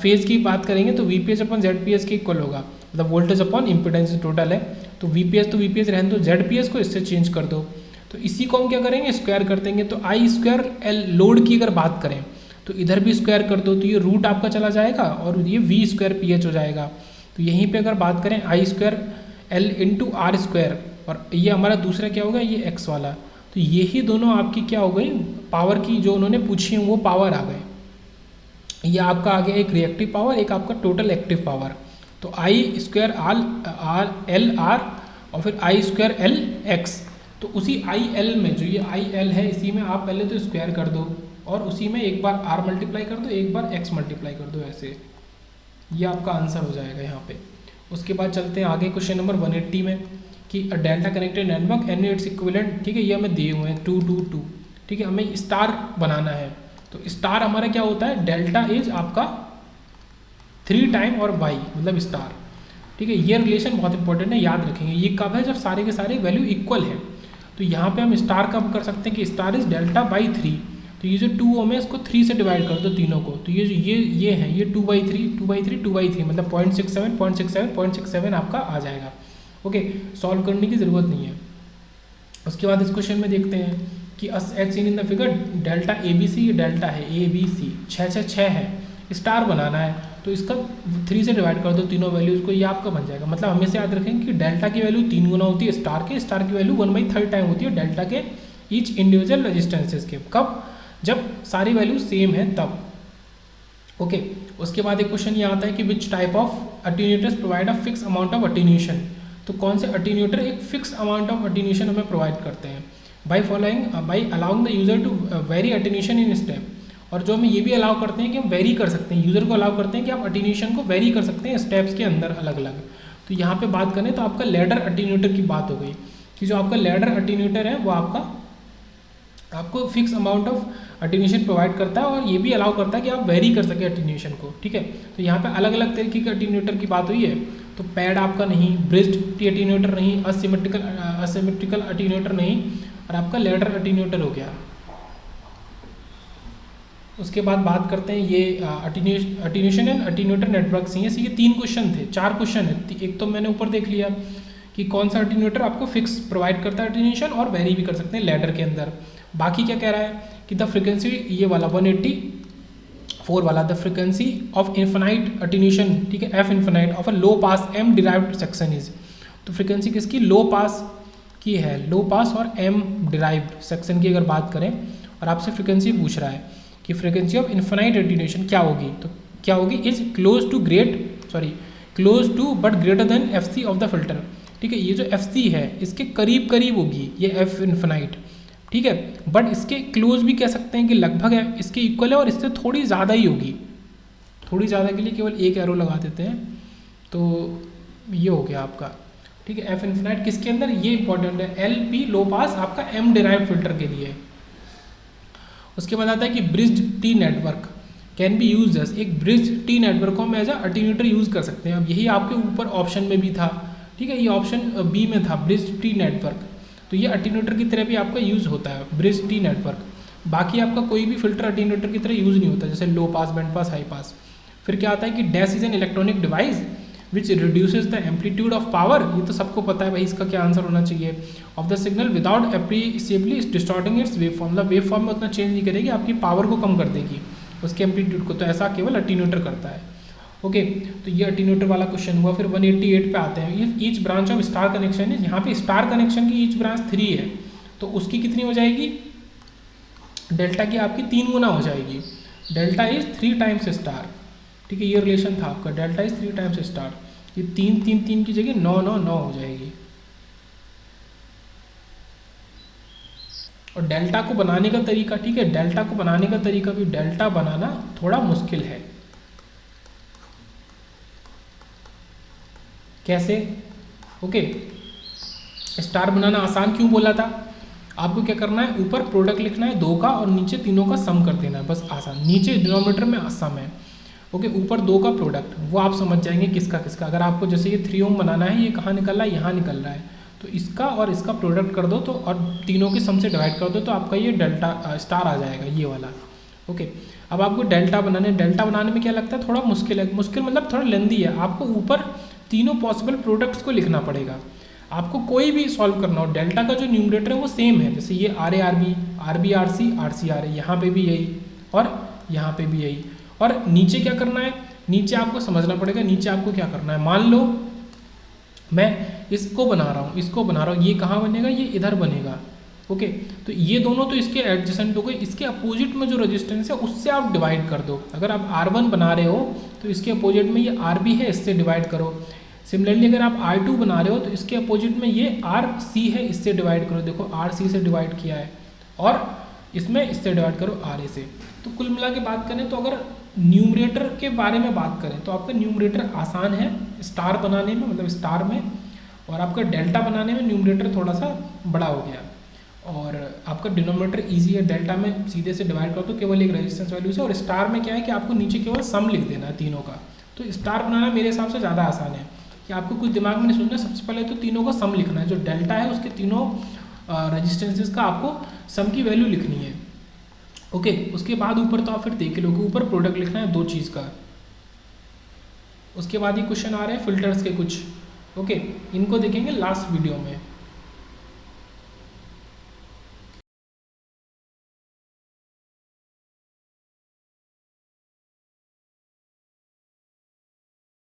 phase की बात करेंगे तो V P H upon Z P H के इक्वल होगा, मतलब वोल्टेज अपॉन इम्पिडेंस टोटल है। तो वी पी एच तो वी पी एच रहने दो, जेड पी एच को इससे चेंज कर दो। तो इसी को हम क्या करेंगे, स्क्वायर कर देंगे। तो आई स्क्वायर एल लोड की अगर बात करें तो इधर भी स्क्वायर कर दो, तो ये रूट आपका चला जाएगा और ये वी स्क्वायर पी एच हो जाएगा। तो यहीं पे अगर बात करें I square L into R square, और ये हमारा दूसरा क्या होगा, ये एक्स वाला। तो यही दोनों आपकी क्या हो गई, पावर की जो उन्होंने पूछी है वो पावर आ गए। ये आपका आ गया एक रिएक्टिव पावर, एक आपका टोटल एक्टिव पावर। तो आई स्क्वायर आर एल आर और फिर आई स्क्वायर एल एक्स। तो उसी आई एल में, जो ये आई एल है, इसी में आप पहले तो स्क्वायर कर दो और उसी में एक बार आर मल्टीप्लाई कर दो, एक बार एक्स मल्टीप्लाई कर दो, ऐसे। ये आपका आंसर हो जाएगा यहाँ पे। उसके बाद चलते हैं आगे क्वेश्चन नंबर 180 में कि delta connected network and its equivalent, ठीक है, ये हमें दिए हुए हैं 2 2 2, ठीक है, हमें स्टार बनाना है। तो स्टार हमारा क्या होता है, डेल्टा इज आपका 3 टाइम और वाई मतलब स्टार, ठीक है। ये रिलेशन बहुत इंपॉर्टेंट है, याद रखेंगे। ये कब है, जब सारे के सारे वैल्यू इक्वल है। तो यहाँ पे हम स्टार कब कर सकते हैं कि स्टार इज डेल्टा बाई 3। तो ये जो 2 ओम है इसको 3 से डिवाइड कर दो तीनों को। तो ये जो ये है, ये 2/3 2/3 2/3 मतलब 0.67 0.67 0.67 आपका आ जाएगा। ओके, सॉल्व करने की ज़रूरत नहीं है। उसके बाद इस क्वेश्चन में देखते हैं कि as seen in the figure delta A B C, ये डेल्टा है ए बी सी, 6 6 6 है, स्टार बनाना है। तो इसका 3 से डिवाइड कर दो तीनों वैल्यूज़ को, ये आपका बन जाएगा। मतलब हमेशा याद रखेंगे कि डेल्टा की वैल्यू 3 गुना होती है स्टार की वैल्यू 1/3 टाइम होती है डेल्टा के ईच इंडिविजुअल रेजिस्टेंसेज के। कब, जब सारी वैल्यू सेम है तब। ओके, उसके बाद एक क्वेश्चन ये आता है कि which type of attenuators provide a fix amount of attenuation. तो कौन से अटेन्यूएटर एक फिक्स अमाउंट ऑफ अटेन्यूएशन हमें प्रोवाइड करते हैं, by allowing the user to vary attenuation in step. और जो हमें ये भी अलाउ करते हैं कि हम वेरी कर सकते हैं, यूज़र को अलाउ करते हैं कि आप अटेन्यूएशन को वेरी कर सकते हैं स्टेप्स के अंदर अलग अलग। तो यहाँ पे बात करें तो आपका लैडर अटेन्यूएटर की बात हो गई कि जो आपका लैडर अटेन्यूएटर है वो आपको fix amount of attenuation provide करता है, और ये भी अलाउ करता है कि आप वेरी कर सके अटेन्यूएशन को, ठीक है। तो यहाँ पे अलग अलग तरीके के अटेन्यूएटर की बात हुई है। तो पैड आपका नहीं, ब्रिज्ड टी अटेन्यूएटर नहीं, असिमेट्रिकल अटेन्यूएटर नहीं, और आपका लैडर अटेन्यूएटर हो गया। उसके बाद बात करते हैं ये अटेन्यूएशन एंड अटेन्यूएटर नेटवर्क्स हैं। ये 3 क्वेश्चन थे, 4 क्वेश्चन है। एक तो मैंने ऊपर देख लिया कि कौन सा अटेन्यूएटर आपको फिक्स प्रोवाइड करता है अटेन्यूएशन, और वेरी भी कर सकते हैं लैडर के अंदर। बाकी क्या कह रहा है कि द फ्रिक्वेंसी, ये वाला 184 वाला, the frequency of infinite attenuation, ठीक है, F infinite of a low pass M derived section is. तो फ्रिक्वेंसी किसकी, लो पास की है, लो पास और एम डिराइव्ड सेक्शन की अगर बात करें, और आपसे फ्रिक्वेंसी पूछ रहा है कि फ्रिक्वेंसी ऑफ इन्फिनाइट अटेन्यूएशन क्या होगी। तो क्या होगी, is close to but greater than F C of the filter, ठीक है। ये जो एफ सी है इसके करीब करीब होगी ये एफ इन्फिनाइट, ठीक है, बट इसके क्लोज भी कह सकते हैं कि लगभग है इसके इक्वल है, और इससे थोड़ी ज़्यादा ही होगी। थोड़ी ज़्यादा के लिए केवल एक एरो लगा देते हैं, तो ये हो गया आपका, ठीक है। एफ इन्फिनाइट किसके अंदर, ये इंपॉर्टेंट है, एल पी लो पास आपका एम डिराइव्ड फिल्टर के लिए। उसके बाद आता है कि bridged T network can be use as, एक ब्रिज्ड टी नेटवर्क को हम एज अटेन्यूएटर यूज़ कर सकते हैं। अब यही आपके ऊपर ऑप्शन में भी था, ठीक है, ये ऑप्शन बी में था ब्रिज्ड टी नेटवर्क। तो ये अटेन्यूएटर की तरह भी आपका यूज़ होता है ब्रिज्ड टी नेटवर्क। बाकी आपका कोई भी फिल्टर अटेन्यूएटर की तरह यूज़ नहीं होता, जैसे लो पास, बैंड पास, हाई पास। फिर क्या आता है कि dash is an electronic device which reduces the amplitude of power. ये तो सबको पता है भाई, इसका क्या आंसर होना चाहिए, of the signal without appreciably distorting its wave form. मतलब वेव फॉर्म में उतना चेंज नहीं करेगी, आपकी पावर को कम कर देगी, उसके एम्पलीट्यूड को। तो ऐसा केवल अटेन्यूएटर करता है। ओके, तो ये अटेन्यूएटर वाला क्वेश्चन हुआ। फिर 188 पे आते हैं, ये each branch of star connection है। यहाँ पे स्टार कनेक्शन की ईच ब्रांच 3 है, तो उसकी कितनी हो जाएगी, डेल्टा की आपकी 3 गुना हो जाएगी। डेल्टा इज 3 टाइम्स स्टार, ठीक है, ये रिलेशन था आपका, डेल्टा इज 3 टाइम्स स्टार। ये 3 3 3 की जगह 9 9 9 हो जाएगी। और डेल्टा को बनाने का तरीका, ठीक है, डेल्टा को बनाने का तरीका भी, डेल्टा बनाना थोड़ा मुश्किल है। कैसे? ओके, स्टार बनाना आसान क्यों बोला था? आपको क्या करना है, ऊपर प्रोडक्ट लिखना है 2 का और नीचे तीनों का सम कर देना है, बस आसान। नीचे डिनोमिनेटर में सम है, ओके, ऊपर 2 का प्रोडक्ट, वो आप समझ जाएंगे किसका किसका। अगर आपको जैसे ये 3 ओम बनाना है, ये कहाँ निकल रहा है, यहाँ निकल रहा है, तो इसका और इसका प्रोडक्ट कर दो तो, और तीनों के सम से डिवाइड कर दो तो आपका ये डेल्टा स्टार आ जाएगा, ये वाला। ओके, अब आपको डेल्टा बनाने, डेल्टा बनाने में क्या लगता है, थोड़ा मुश्किल है, मुश्किल मतलब थोड़ा लेंदी है। आपको ऊपर तीनों पॉसिबल प्रोडक्ट्स को लिखना पड़ेगा। आपको कोई भी सॉल्व करना हो, डेल्टा का जो न्यूमरेटर है वो सेम है, जैसे ये R A R B, R B R C, R C R A, यहाँ पे भी यही और यहाँ पे भी यही। और नीचे क्या करना है, नीचे आपको समझना पड़ेगा, नीचे आपको क्या करना है। मान लो मैं इसको बना रहा हूँ, इसको बना रहा हूँ, ये कहाँ बनेगा, ये इधर बनेगा, ओके। तो ये दोनों तो इसके एडजेसेंट हो गए, इसके अपोजिट में जो रेजिस्टेंस है उससे आप डिवाइड कर दो। अगर आप R1 बना रहे हो तो इसके अपोजिट में ये RB है, इससे डिवाइड करो। सिमिलरली अगर आप R2 बना रहे हो तो इसके अपोजिट में ये RC है, इससे डिवाइड करो। देखो RC से डिवाइड किया है, और इसमें इससे डिवाइड करो RA से। तो कुल मिला के बात करें तो अगर न्यूमरेटर के बारे में बात करें तो आपका न्यूमरेटर आसान है स्टार बनाने में, मतलब स्टार में, और आपका डेल्टा बनाने में न्यूमरेटर थोड़ा सा बड़ा हो गया, और आपका डिनोमिनेटर इजी है। डेल्टा में सीधे से डिवाइड कर दो केवल एक रेजिस्टेंस वैल्यू से, और स्टार में क्या है कि आपको नीचे केवल सम लिख देना है तीनों का। तो स्टार बनाना मेरे हिसाब से ज़्यादा आसान है, कि आपको कुछ दिमाग में नहीं सोचना, सबसे पहले तो तीनों का सम लिखना है। जो डेल्टा है उसके तीनों रेजिस्टेंसेस का आपको सम की वैल्यू लिखनी है, ओके। उसके बाद ऊपर तो आप फिर देख लो कि ऊपर प्रोडक्ट लिखना है 2 चीज़ का। उसके बाद ही क्वेश्चन आ रहे हैं फिल्टर्स के कुछ, ओके, इनको देखेंगे लास्ट वीडियो में।